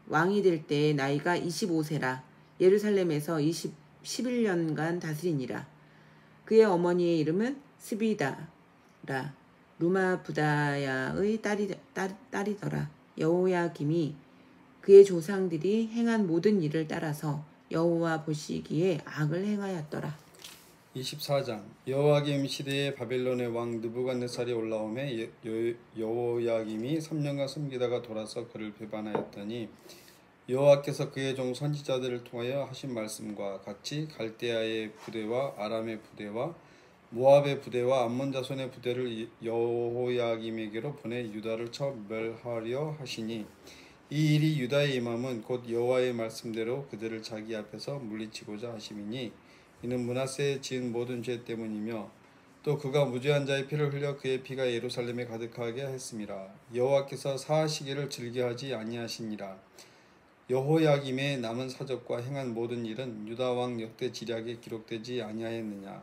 왕이 될 때의 나이가 25세라. 예루살렘에서 11년간 다스리니라. 그의 어머니의 이름은 스비다라. 루마부다야의 딸이더라. 여호야김이 그의 조상들이 행한 모든 일을 따라서 여호와 보시기에 악을 행하였더라. 24장 여호야김 시대에 바벨론의 왕 느부갓네살이 올라오매 여호야김이 3년간 숨기다가 돌아서 그를 배반하였더니 여호와께서 그의 종 선지자들을 통하여 하신 말씀과 같이 갈대아의 부대와 아람의 부대와 모압의 부대와 암몬 자손의 부대를 여호야김에게로 보내 유다를 쳐 멸하려 하시니 이 일이 유다의 임함은 곧 여호와의 말씀대로 그들을 자기 앞에서 물리치고자 하심이니 이는 므낫세에 지은 모든 죄 때문이며 또 그가 무죄한 자의 피를 흘려 그의 피가 예루살렘에 가득하게 했음이라. 여호와께서 사하시기를 즐겨하지 아니하시니라. 여호야김의 남은 사적과 행한 모든 일은 유다 왕 역대지략에 기록되지 아니하였느냐.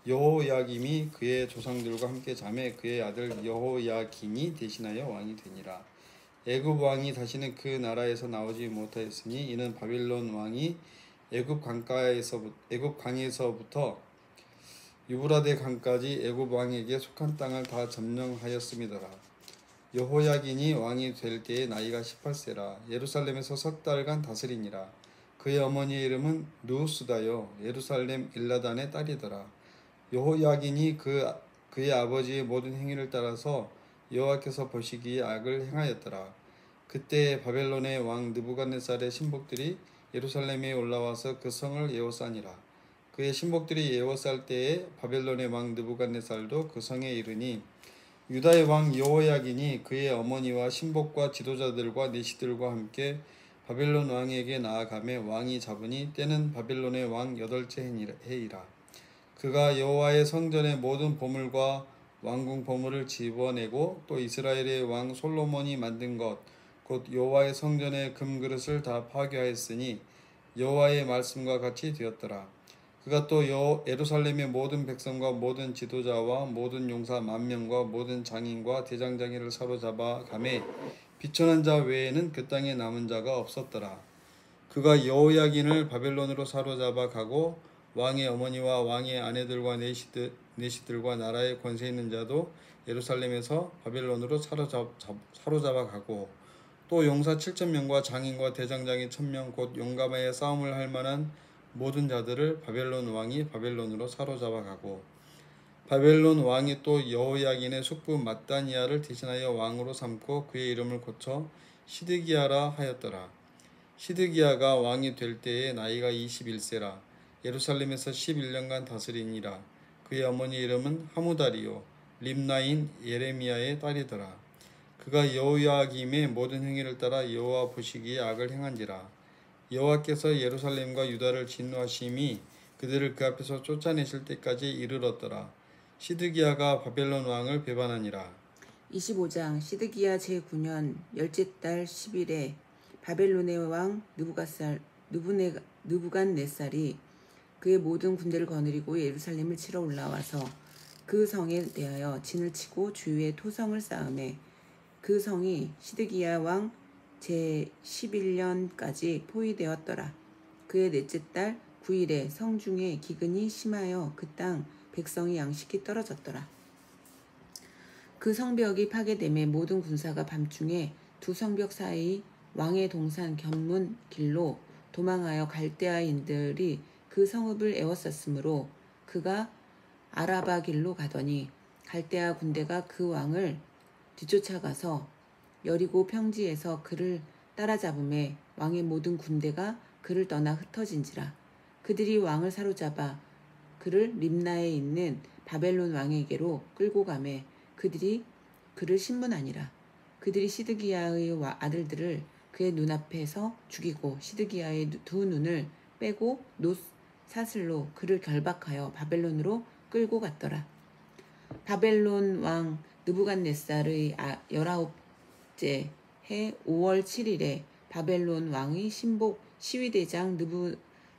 여호야김이 그의 조상들과 함께 자매 그의 아들 여호야긴이 대신하여 왕이 되니라. 애굽 왕이 다시는 그 나라에서 나오지 못하였으니 이는 바빌론 왕이 애굽 강에서부터 유브라데 강까지 애굽 왕에게 속한 땅을 다 점령하였음이더라. 여호야긴이 왕이 될 때의 나이가 18세라. 예루살렘에서 석 달간 다스리니라. 그의 어머니의 이름은 누우스다요 예루살렘 일라단의 딸이더라. 여호야긴이 그의 아버지의 모든 행위를 따라서 여호와께서 보시기에 악을 행하였더라. 그때 바벨론의 왕 느부갓네살의 신복들이 예루살렘에 올라와서 그 성을 에워싸니라. 그의 신복들이 에워쌀 때에 바벨론의 왕 느부갓네살도 그 성에 이르니 유다의 왕 여호야긴이 그의 어머니와 신복과 지도자들과 내시들과 함께 바벨론 왕에게 나아가매 왕이 잡으니 때는 바벨론의 왕 8째 해이라. 그가 여호와의 성전의 모든 보물과 왕궁 보물을 집어내고 또 이스라엘의 왕 솔로몬이 만든 것 곧 여호와의 성전의 금그릇을 다 파괴하였으니 여호와의 말씀과 같이 되었더라. 그가 또 예루살렘의 모든 백성과 모든 지도자와 모든 용사 10,000명과 모든 장인과 대장장이를 사로잡아 가매 비천한 자 외에는 그 땅에 남은 자가 없었더라. 그가 여호야긴을 바벨론으로 사로잡아 가고 왕의 어머니와 왕의 아내들과 내시들과 나라의 권세 있는 자도 예루살렘에서 바벨론으로 사로잡아 가고 또 용사 7,000명과 장인과 대장장이 1,000명 곧 용감하여 싸움을 할 만한 모든 자들을 바벨론 왕이 바벨론으로 사로잡아 가고 바벨론 왕이 또 여호야긴의 숙부 mat단이야를 대신하여 왕으로 삼고 그의 이름을 고쳐 시드기야라 하였더라. 시드기야가 왕이 될 때에 나이가 21세라. 예루살렘에서 11년간 다스리니라. 그의 어머니 이름은 하무다리요 림나인 예레미야의 딸이더라. 그가 여호야김의 모든 행위를 따라 여호와 보시기에 악을 행한지라. 여호와께서 예루살렘과 유다를 진노하심이 그들을 그 앞에서 쫓아내실 때까지 이르렀더라. 시드기야가 바벨론 왕을 배반하니라. 25장 시드기야 제9년 열째 달 10일에 바벨론의 왕 느부갓네살이 그의 모든 군대를 거느리고 예루살렘을 치러 올라와서 그 성에 대하여 진을 치고 주위에 토성을 쌓음에 그 성이 시드기야 왕 제11년까지 포위되었더라. 그의 넷째 달 9일에 성중에 기근이 심하여 그 땅 백성이 양식이 떨어졌더라. 그 성벽이 파괴됨에 모든 군사가 밤중에 두 성벽 사이 왕의 동산 견문 길로 도망하여 갈대아인들이 그 성읍을 에워쌌으므로 그가 아라바 길로 가더니 갈대아 군대가 그 왕을 뒤쫓아가서 여리고 평지에서 그를 따라잡음에 왕의 모든 군대가 그를 떠나 흩어진지라. 그들이 왕을 사로잡아 그를 림나에 있는 바벨론 왕에게로 끌고 가매 그들이 그를 신문하니라. 그들이 시드기야의 아들들을 그의 눈앞에서 죽이고 시드기야의 두 눈을 빼고 놋 사슬로 그를 결박하여 바벨론으로 끌고 갔더라. 바벨론 왕 느부갓네살의 19째 해 5월 7일에 바벨론 왕의 신복 시위대장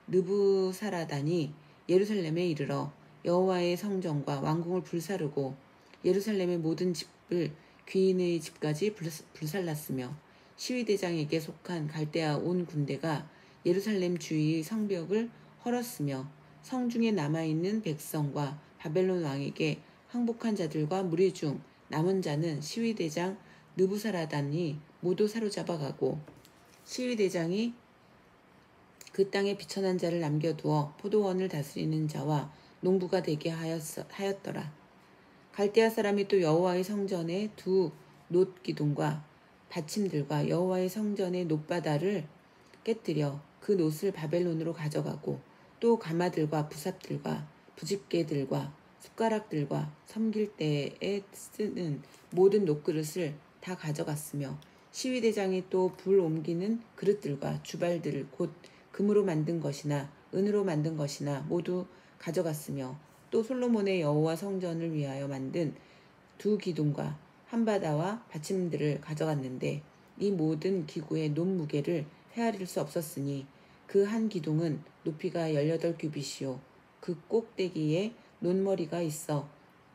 느부사라단이 예루살렘에 이르러 여호와의 성전과 왕궁을 불사르고 예루살렘의 모든 집을 귀인의 집까지 불살랐으며 시위대장에게 속한 갈대아 온 군대가 예루살렘 주위의 성벽을 헐었으며 성중에 남아있는 백성과 바벨론 왕에게 항복한 자들과 무리 중 남은 자는 시위대장 느부사라단이 모두 사로잡아가고 시위대장이 그 땅에 비천한 자를 남겨두어 포도원을 다스리는 자와 농부가 되게 하였더라. 갈대아 사람이 또 여호와의 성전의 두 놋 기둥과 받침들과 여호와의 성전의 놋바다를 깨뜨려 그 놋을 바벨론으로 가져가고 또 가마들과 부삽들과 부집개들과 숟가락들과 섬길 때에 쓰는 모든 놋그릇을 다 가져갔으며 시위대장이 또 불 옮기는 그릇들과 주발들을 곧 금으로 만든 것이나 은으로 만든 것이나 모두 가져갔으며 또 솔로몬의 여호와 성전을 위하여 만든 두 기둥과 한바다와 받침들을 가져갔는데 이 모든 기구의 놋 무게를 헤아릴 수 없었으니 그 한 기둥은 높이가 18규빗이요 그 꼭대기에 놋머리가 있어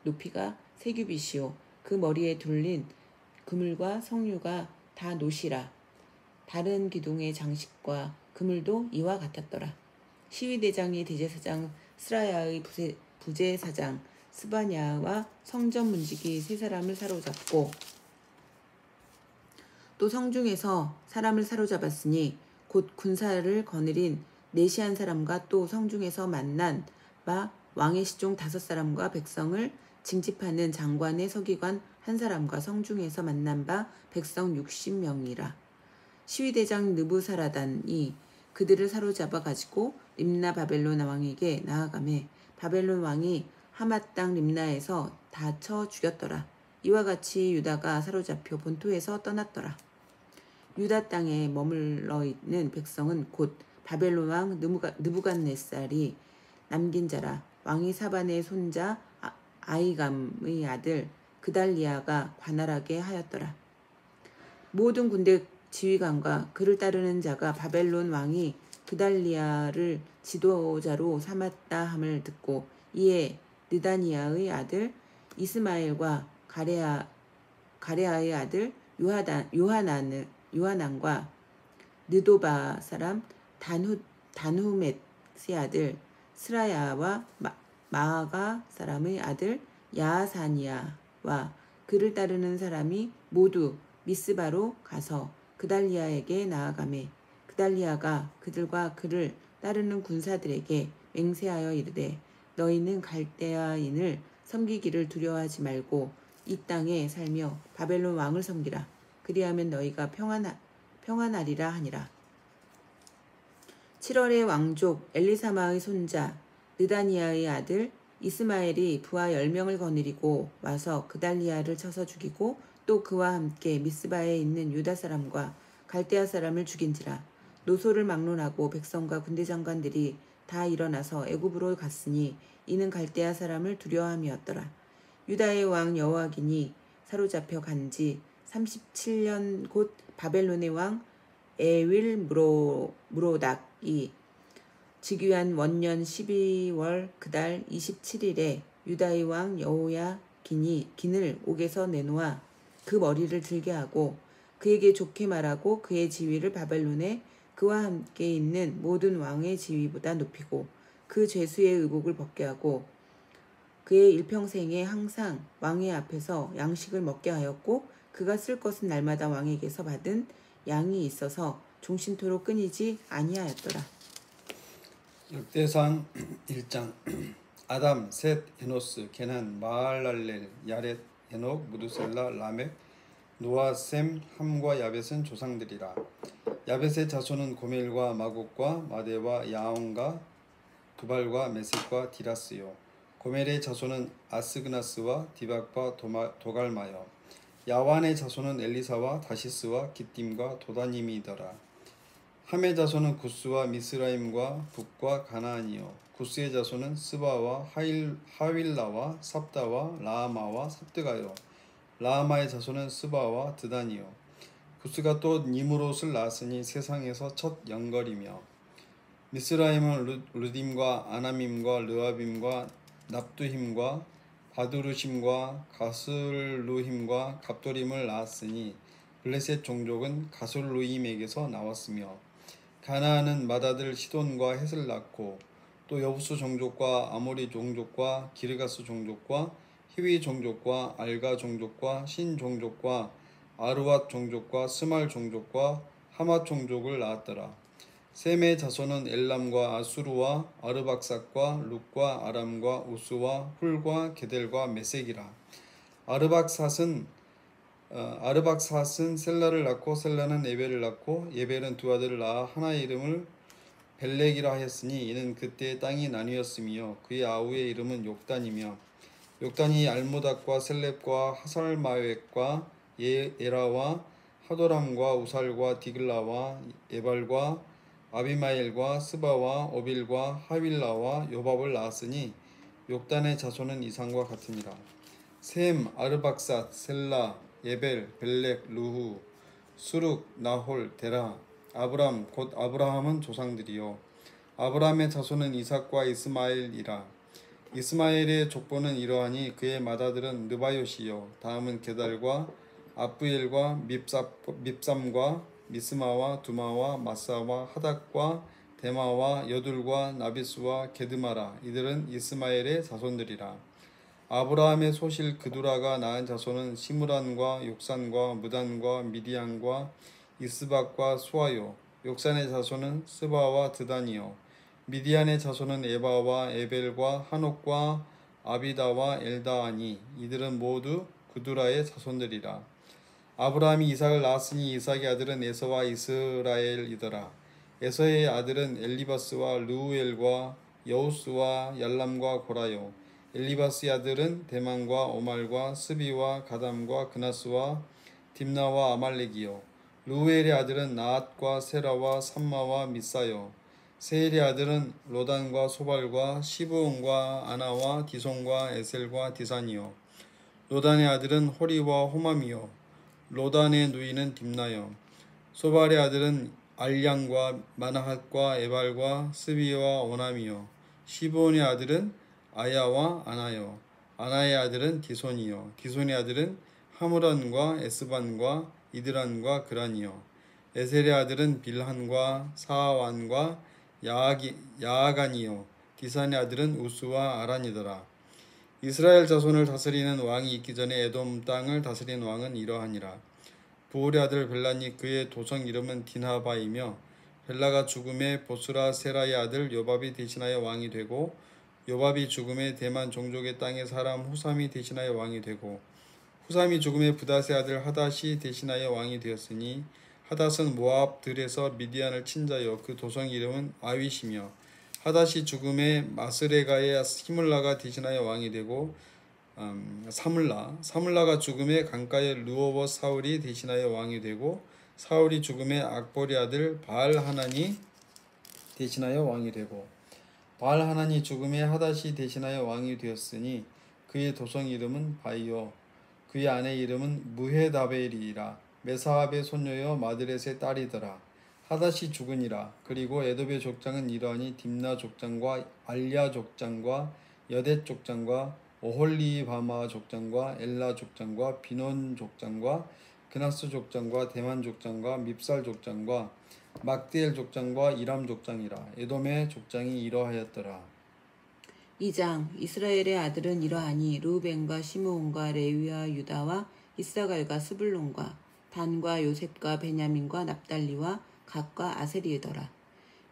높이가 3규빗이요 그 머리에 둘린 그물과 석류가 다 놋이라. 다른 기둥의 장식과 그물도 이와 같았더라. 시위대장이 대제사장 스라야의 부제사장 스바냐와 성전 문지기 3사람을 사로잡고 또 성중에서 사람을 사로잡았으니 곧 군사를 거느린 네시한 사람과 또 성중에서 만난 바 왕의 시종 5사람과 백성을 징집하는 장관의 서기관 1사람과 성중에서 만난 바 백성 60명이라. 시위대장 느부사라단이 그들을 사로잡아 가지고 림나 바벨론 왕에게 나아가매 바벨론 왕이 하맛 땅 림나에서 다 쳐 죽였더라. 이와 같이 유다가 사로잡혀 본토에서 떠났더라. 유다 땅에 머물러 있는 백성은 곧 바벨론 왕 느부갓네살이 남긴 자라. 왕이 사반의 손자 아이감의 아들 그달리아가 관할하게 하였더라. 모든 군대 지휘관과 그를 따르는 자가 바벨론 왕이 그달리아를 지도자로 삼았다 함을 듣고 이에 느다니아의 아들 이스마엘과 가레아의 아들 요하난과 느도바 사람 단후мет의 아들 스라야와 마아가 사람의 아들 야사니아와 그를 따르는 사람이 모두 미스바로 가서 그달리아에게 나아가매 그달리아가 그들과 그를 따르는 군사들에게 맹세하여 이르되 너희는 갈대아인을 섬기기를 두려워하지 말고 이 땅에 살며 바벨론 왕을 섬기라. 그리하면 너희가 평안하리라 하니라. 7월에 왕족 엘리사마의 손자 느다니아의 아들 이스마엘이 부하 10명을 거느리고 와서 그달리아를 쳐서 죽이고 또 그와 함께 미스바에 있는 유다 사람과 갈대아 사람을 죽인지라. 노소를 막론하고 백성과 군대 장관들이 다 일어나서 애굽으로 갔으니 이는 갈대아 사람을 두려워함이었더라. 유다의 왕 여호아긴이 사로잡혀 간지 37년 곧 바벨론의 왕 에윌므로닥이 즉위한 원년 12월 그달 27일에 유다의 왕 여호야긴이 긴을 옥에서 내놓아 그 머리를 들게 하고 그에게 좋게 말하고 그의 지위를 바벨론에 그와 함께 있는 모든 왕의 지위보다 높이고 그 죄수의 의복을 벗게 하고 그의 일평생에 항상 왕의 앞에서 양식을 먹게 하였고 그가 쓸 것은 날마다 왕에게서 받은 양이 있어서 종신토록 끊이지 아니하였더라. 역대상 1장 아담, 셋, 에노스, 게난, 마할랄렐, 야렛, 에녹, 무두셀라, 라멕, 노아, 셈, 함과 야벳은 조상들이라. 야벳의 자손은 고멜과 마곡과 마대와 야온과 두발과 메섹과 디라스요. 고멜의 자손은 아스그나스와 디박과 도갈마요. 야완의 자손은 엘리사와 다시스와 기띔과 도다님이더라. 함의 자손은 구스와 미스라임과 북과 가나안이요. 구스의 자손은 스바와 하윌라와 삽다와 라하마와 삽드가요. 라하마의 자손은 스바와 드단이요. 구스가 또 니므롯을 낳았으니 세상에서 첫 영걸이며 미스라임은 루딤과 아나밈과 르아빔과 납두힘과 바두르심과 가슬루힘과 갑도림을 낳았으니 블레셋 종족은 가솔루임에게서 나왔으며 가나안은 맏아들 시돈과 헷을 낳고 또 여부수 종족과 아모리 종족과 기르가스 종족과 히위 종족과 알가 종족과 신 종족과 아르왓 종족과 스말 종족과 하맛 종족을 낳았더라. 셈의 자손은 엘람과 아수르와 아르박삭과 룩과 아람과 우스와 훌과 게델과 메섹이라. 아르박삿은 셀라를 낳고 셀라는 예벨을 낳고 예벨은 두 아들을 낳아 하나의 이름을 벨렉이라 하였으니 이는 그때 땅이 나뉘었으며 그의 아우의 이름은 욕단이며 욕단이 알모닥과 셀렙과 하살마웻과 에라와 하도람과 우살과 디글라와 에발과 아비마엘과 스바와 오빌과 하윌라와 요밥을 낳았으니 욕단의 자손은 이상과 같으니라. 셈, 아르박삿, 셀라, 예벨, 벨렉, 루후, 수룩, 나홀, 데라, 아브람 곧 아브라함은 조상들이요. 아브라함의 자손은 이삭과 이스마엘이라. 이스마엘의 족보는 이러하니 그의 맏아들은 느바요시요. 다음은 게달과 아부엘과 밉삼과 미스마와 두마와 마사와 하닥과 데마와 여둘과 나비스와 게드마라. 이들은 이스마엘의 자손들이라. 아브라함의 소실 그두라가 낳은 자손은 시므란과 욕산과 무단과 미디안과 이스박과 수아요. 욕산의 자손은 스바와 드단이요. 미디안의 자손은 에바와 에벨과 한옥과 아비다와 엘다아니. 이들은 모두 그두라의 자손들이라. 아브라함이 이삭을 낳았으니 이삭의 아들은 에서와 이스라엘이더라. 에서의 아들은 엘리바스와 르우엘과 여우스와 얄람과 고라요. 엘리바스의 아들은 대만과 오말과 스비와 가담과 그나스와 딥나와 아말렉이요. 르우엘의 아들은 나앗과 세라와 삼마와 미사요. 세엘의 아들은 로단과 소발과 시브온과 아나와 디손과 에셀과 디산이요. 로단의 아들은 호리와 호맘이요. 로단의 누이는 딥나요. 소발의 아들은 알량과 마나핫과 에발과 스비와 오남이요. 시브온의 아들은 아야와 아나요. 아나의 아들은 디손이요. 디손의 아들은 하무란과 에스반과 이드란과 그란이요. 에셀의 아들은 빌한과 사완과 야아간이요. 디산의 아들은 우스와 아란이더라. 이스라엘 자손을 다스리는 왕이 있기 전에 에돔 땅을 다스린 왕은 이러하니라. 부올의 아들 벨란이 그의 도성 이름은 디나바이며 벨라가 죽음에 보스라 세라의 아들 요밥이 대신하여 왕이 되고 요밥이 죽음에 대만 종족의 땅의 사람 후삼이 대신하여 왕이 되고 후삼이 죽음에 부닷의 아들 하닷이 대신하여 왕이 되었으니 하닷은 모압들에서 미디안을 친 자여 그 도성 이름은 아윗이며 하닷이 죽음에 마스레가의 히물라가 대신하여 왕이 되고 사물라가 죽음에 강가의 르호봇 사울이 대신하여 왕이 되고 사울이 죽음에 악보리 아들 바알 하나니 대신하여 왕이 되고 바알 하나니 죽음에 하닷이 대신하여 왕이 되었으니 그의 도성 이름은 바이요 그의 아내 이름은 무헤다벨이라. 메사압의 손녀여 마드렛의 딸이더라. 하닷이 죽으니라. 그리고 에돔의 족장은 이러하니 딥나 족장과 알야 족장과 여댓 족장과 오홀리바마 족장과 엘라 족장과 비논 족장과 그나스 족장과 대만 족장과 밉살 족장과 막디엘 족장과 이람 족장이라. 에돔의 족장이 이러하였더라. 2장 이스라엘의 아들은 이러하니 르우벤과 시므온과 레위와 유다와 이사갈과 스불론과 단과 요셉과 베냐민과 납달리와 gad과 아셀이더라.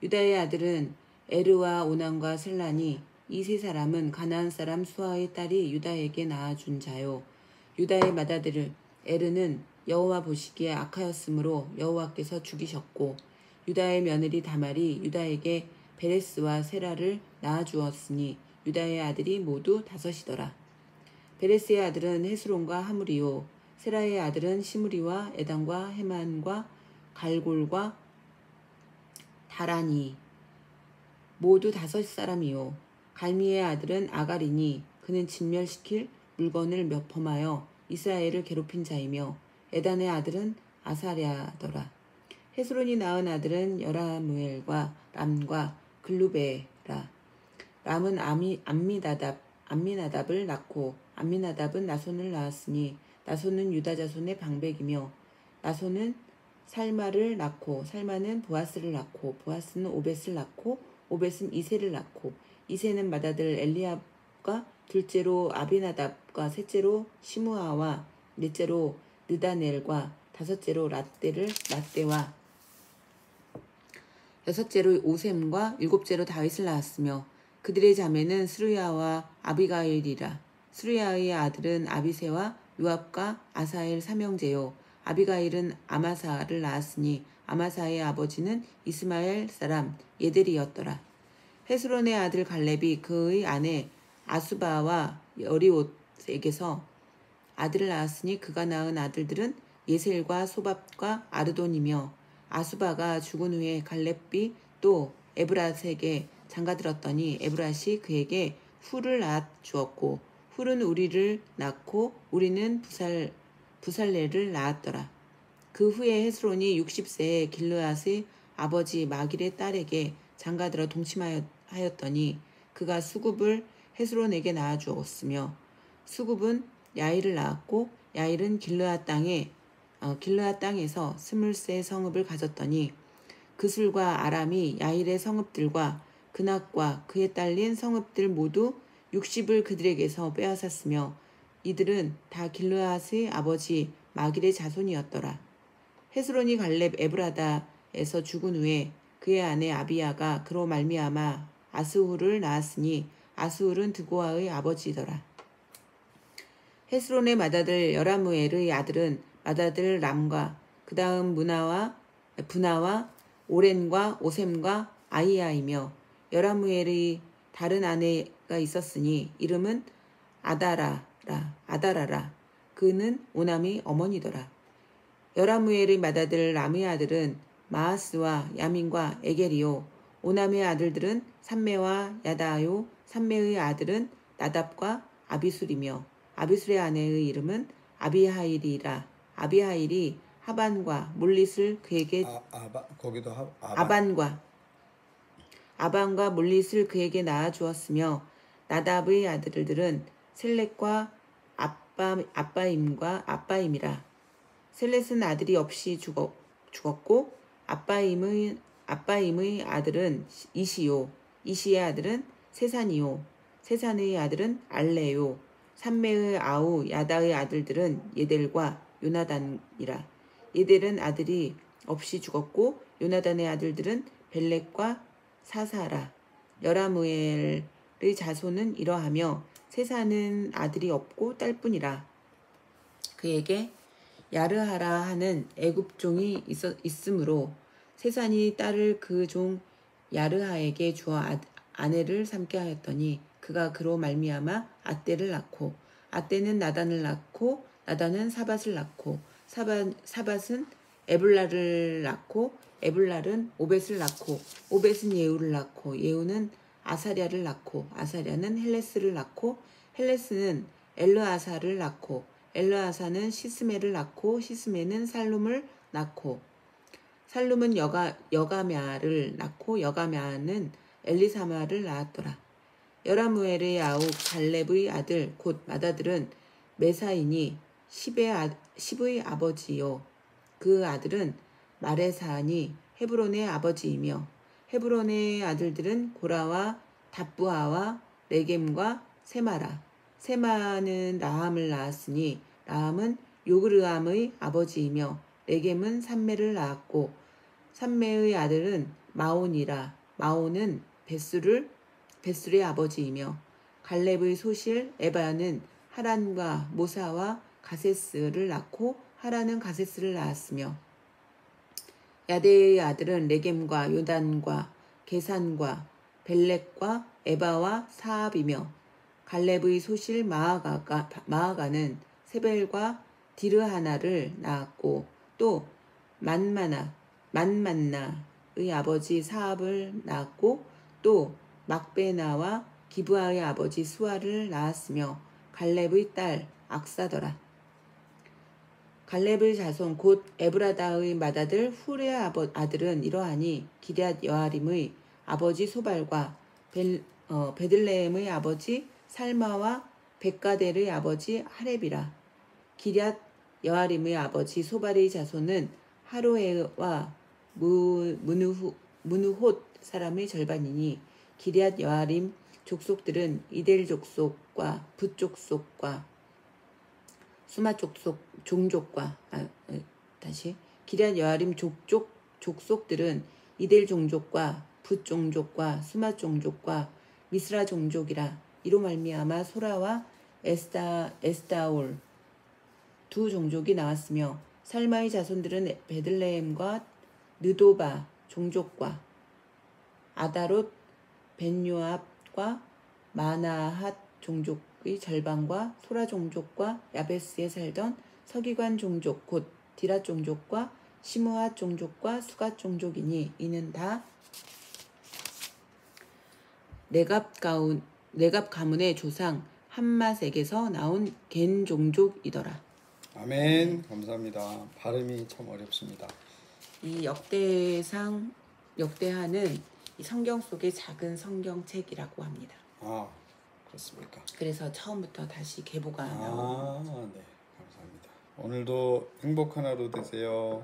유다의 아들은 에르와 오난과 슬란이 이 세 사람은 가나안 사람 수아의 딸이 유다에게 낳아준 자요. 유다의 맏아들 에르는 여호와 보시기에 악하였으므로 여호와께서 죽이셨고 유다의 며느리 다말이 유다에게 베레스와 세라를 낳아주었으니 유다의 아들이 모두 5이더라. 베레스의 아들은 헤스론과 하무리요. 세라의 아들은 시므리와 에단과 헤만과 갈골과 다라니 모두 5사람이요. 갈미의 아들은 아가리니 그는 진멸시킬 물건을 범하여 이스라엘을 괴롭힌 자이며 에단의 아들은 아사랴더라. 헤스론이 낳은 아들은 여라무엘과 람과 글루베라. 람은 암미나답을 낳고 암미나답은 나손을 낳았으니 나손은 유다 자손의 방백이며 나손은 살마를 낳고 살마는 보아스를 낳고 보아스는 오벳을 낳고 오벳은 이세를 낳고 이세는 맏아들 엘리압과 둘째로 아비나답과 셋째로 시므아와 넷째로 느다넬과 다섯째로 라떼와 여섯째로 오셈과 일곱째로 다윗을 낳았으며 그들의 자매는 스루야와 아비가일이라. 스루야의 아들은 아비세와 요압과 아사엘 삼형제요. 아비가일은 아마사를 낳았으니 아마사의 아버지는 이스마엘 사람 예델이었더라. 헤스론의 아들 갈렙이 그의 아내 아수바와 여리옷에게서 아들을 낳았으니 그가 낳은 아들들은 예셀과 소밥과 아르돈이며 아수바가 죽은 후에 갈렙이 또 에브랏에게 장가들었더니 에브랏이 그에게 훌을 낳아주었고 훌은 우리를 낳고 우리는 부살레를 낳았더라. 그 후에 헤스론이 60세에 길르앗의 아버지 마길의 딸에게 장가들어 동침하였더니 그가 수굽을 헤스론에게 낳아주었으며 수굽은 야일을 낳았고 야일은 길르앗 땅에서 스물세 성읍을 가졌더니 그술과 아람이 야일의 성읍들과 그낙과 그에 딸린 성읍들 모두 60을 그들에게서 빼앗았으며 이들은 다 길르앗의 아버지 마길의 자손이었더라. 헤스론이 갈렙 에브라다에서 죽은 후에 그의 아내 아비야가 그로 말미암아 아스훌을 낳았으니 아스훌은 드고아의 아버지더라. 헤스론의 맏아들 여라무엘의 아들은 맏아들 람과 그 다음 분하와 오렌과 오셈과 아이야이며 여라무엘의 다른 아내가 있었으니 이름은 아다라라. 그는 오남의 어머니더라. 여라무엘의 맏아들 람의 아들은 마하스와 야민과 에겔이요. 오남의 아들들은 삼메와 야다요. 삼메의 아들은 나답과 아비술이며 아비술의 아내의 이름은 아비하일이라. 아비하일이 하반과 몰릿을 그에게 거기도 아반과 몰릿을 그에게 낳아 주었으며 나답의 아들들은 셀렉과 아빠임이라. 셀렛은 아들이 없이 죽었고 아빠임의 아들은 이시요, 이시의 아들은 세산이요, 세산의 아들은 알레요. 삼매의 아우 야다의 아들들은 예델과 요나단이라. 예델은 아들이 없이 죽었고 요나단의 아들들은 벨렉과 사사라. 여라무엘의 자손은 이러하며 세산은 아들이 없고 딸뿐이라. 그에게 야르하라 하는 애굽 종이 있으므로 세산이 딸을 그 종 야르하에게 주어 아내를 삼게 하였더니 그가 그로 말미암아 앗대를 낳고 앗대는 나단을 낳고 나단은 사밧을 낳고 사밧은 에블라를 낳고 에블랄은 오벳을 낳고 오벳은 예후를 낳고 예후는 아사랴를 낳고 아사랴는 헬레스를 낳고 헬레스는 엘르아사를 낳고 엘르아사는 시스메를 낳고 시스메는 살룸을 낳고 살룸은 여가мя를 낳고 여가мя는 엘리사마를 낳았더라. 여라무엘의 아우 갈렙의 아들 곧 맏아들은 메사이니 10의 아버지요. 그 아들은 마레사니 헤브론의 아버지이며 헤브론의 아들들은 고라와 답부아와 레겜과 세마라. 세마는 라함을 낳았으니 라함은 요그르함의 아버지이며 레겜은 삼매를 낳았고 삼매의 아들은 마온이라. 마온은 벳술의 아버지이며 갈렙의 소실 에바는 하란과 모사와 가세스를 낳고 하란은 가세스를 낳았으며 야데의 아들은 레겜과 요단과 게산과 벨렉과 에바와 사압이며 갈렙의 소실 마아가는 세벨과 디르하나를 낳았고 또 만만나의 아버지 사압을 낳았고 또 막베나와 기브아의 아버지 수아를 낳았으며 갈렙의 딸 악사더라. 갈렙의 자손 곧 에브라다의 맏아들 훌의 아들은 이러하니 기럇 여아림의 아버지 소발과 베들레헴의 아버지 살마와 백가델의 아버지 하렙이라. 기럇 여아림의 아버지 소발의 자손은 하로에와 무누톳 사람의 절반이니 기럇 여아림 족속들은 이델 족속과 붓 족속과 수마 종족과 기럇 여아림 족속들은 이델 종족과 붓 종족과 수마 종족과 미스라 종족이라. 이로 말미암아 소라와 에스다올 두 종족이 나왔으며 살마의 자손들은 베들레헴과 느도바 종족과 아다롯 벤요압과 마나핫 종족의 절반과 소라 종족과 야베스에 살던 서기관 종족 곧 디랏 종족과 시므앗 종족과 수갓 종족이니 이는 다 네갑 가문의 조상 함맛에게서 나온 겐 종족이더라. 아멘. 감사합니다. 발음이 참 어렵습니다. 이 역대하는 이 성경 속의 작은 성경책이라고 합니다. 아, 그렇습니까? 그래서 처음부터 다시 계보가 나옵니다. 네. 감사합니다. 오늘도 행복한 하루 되세요.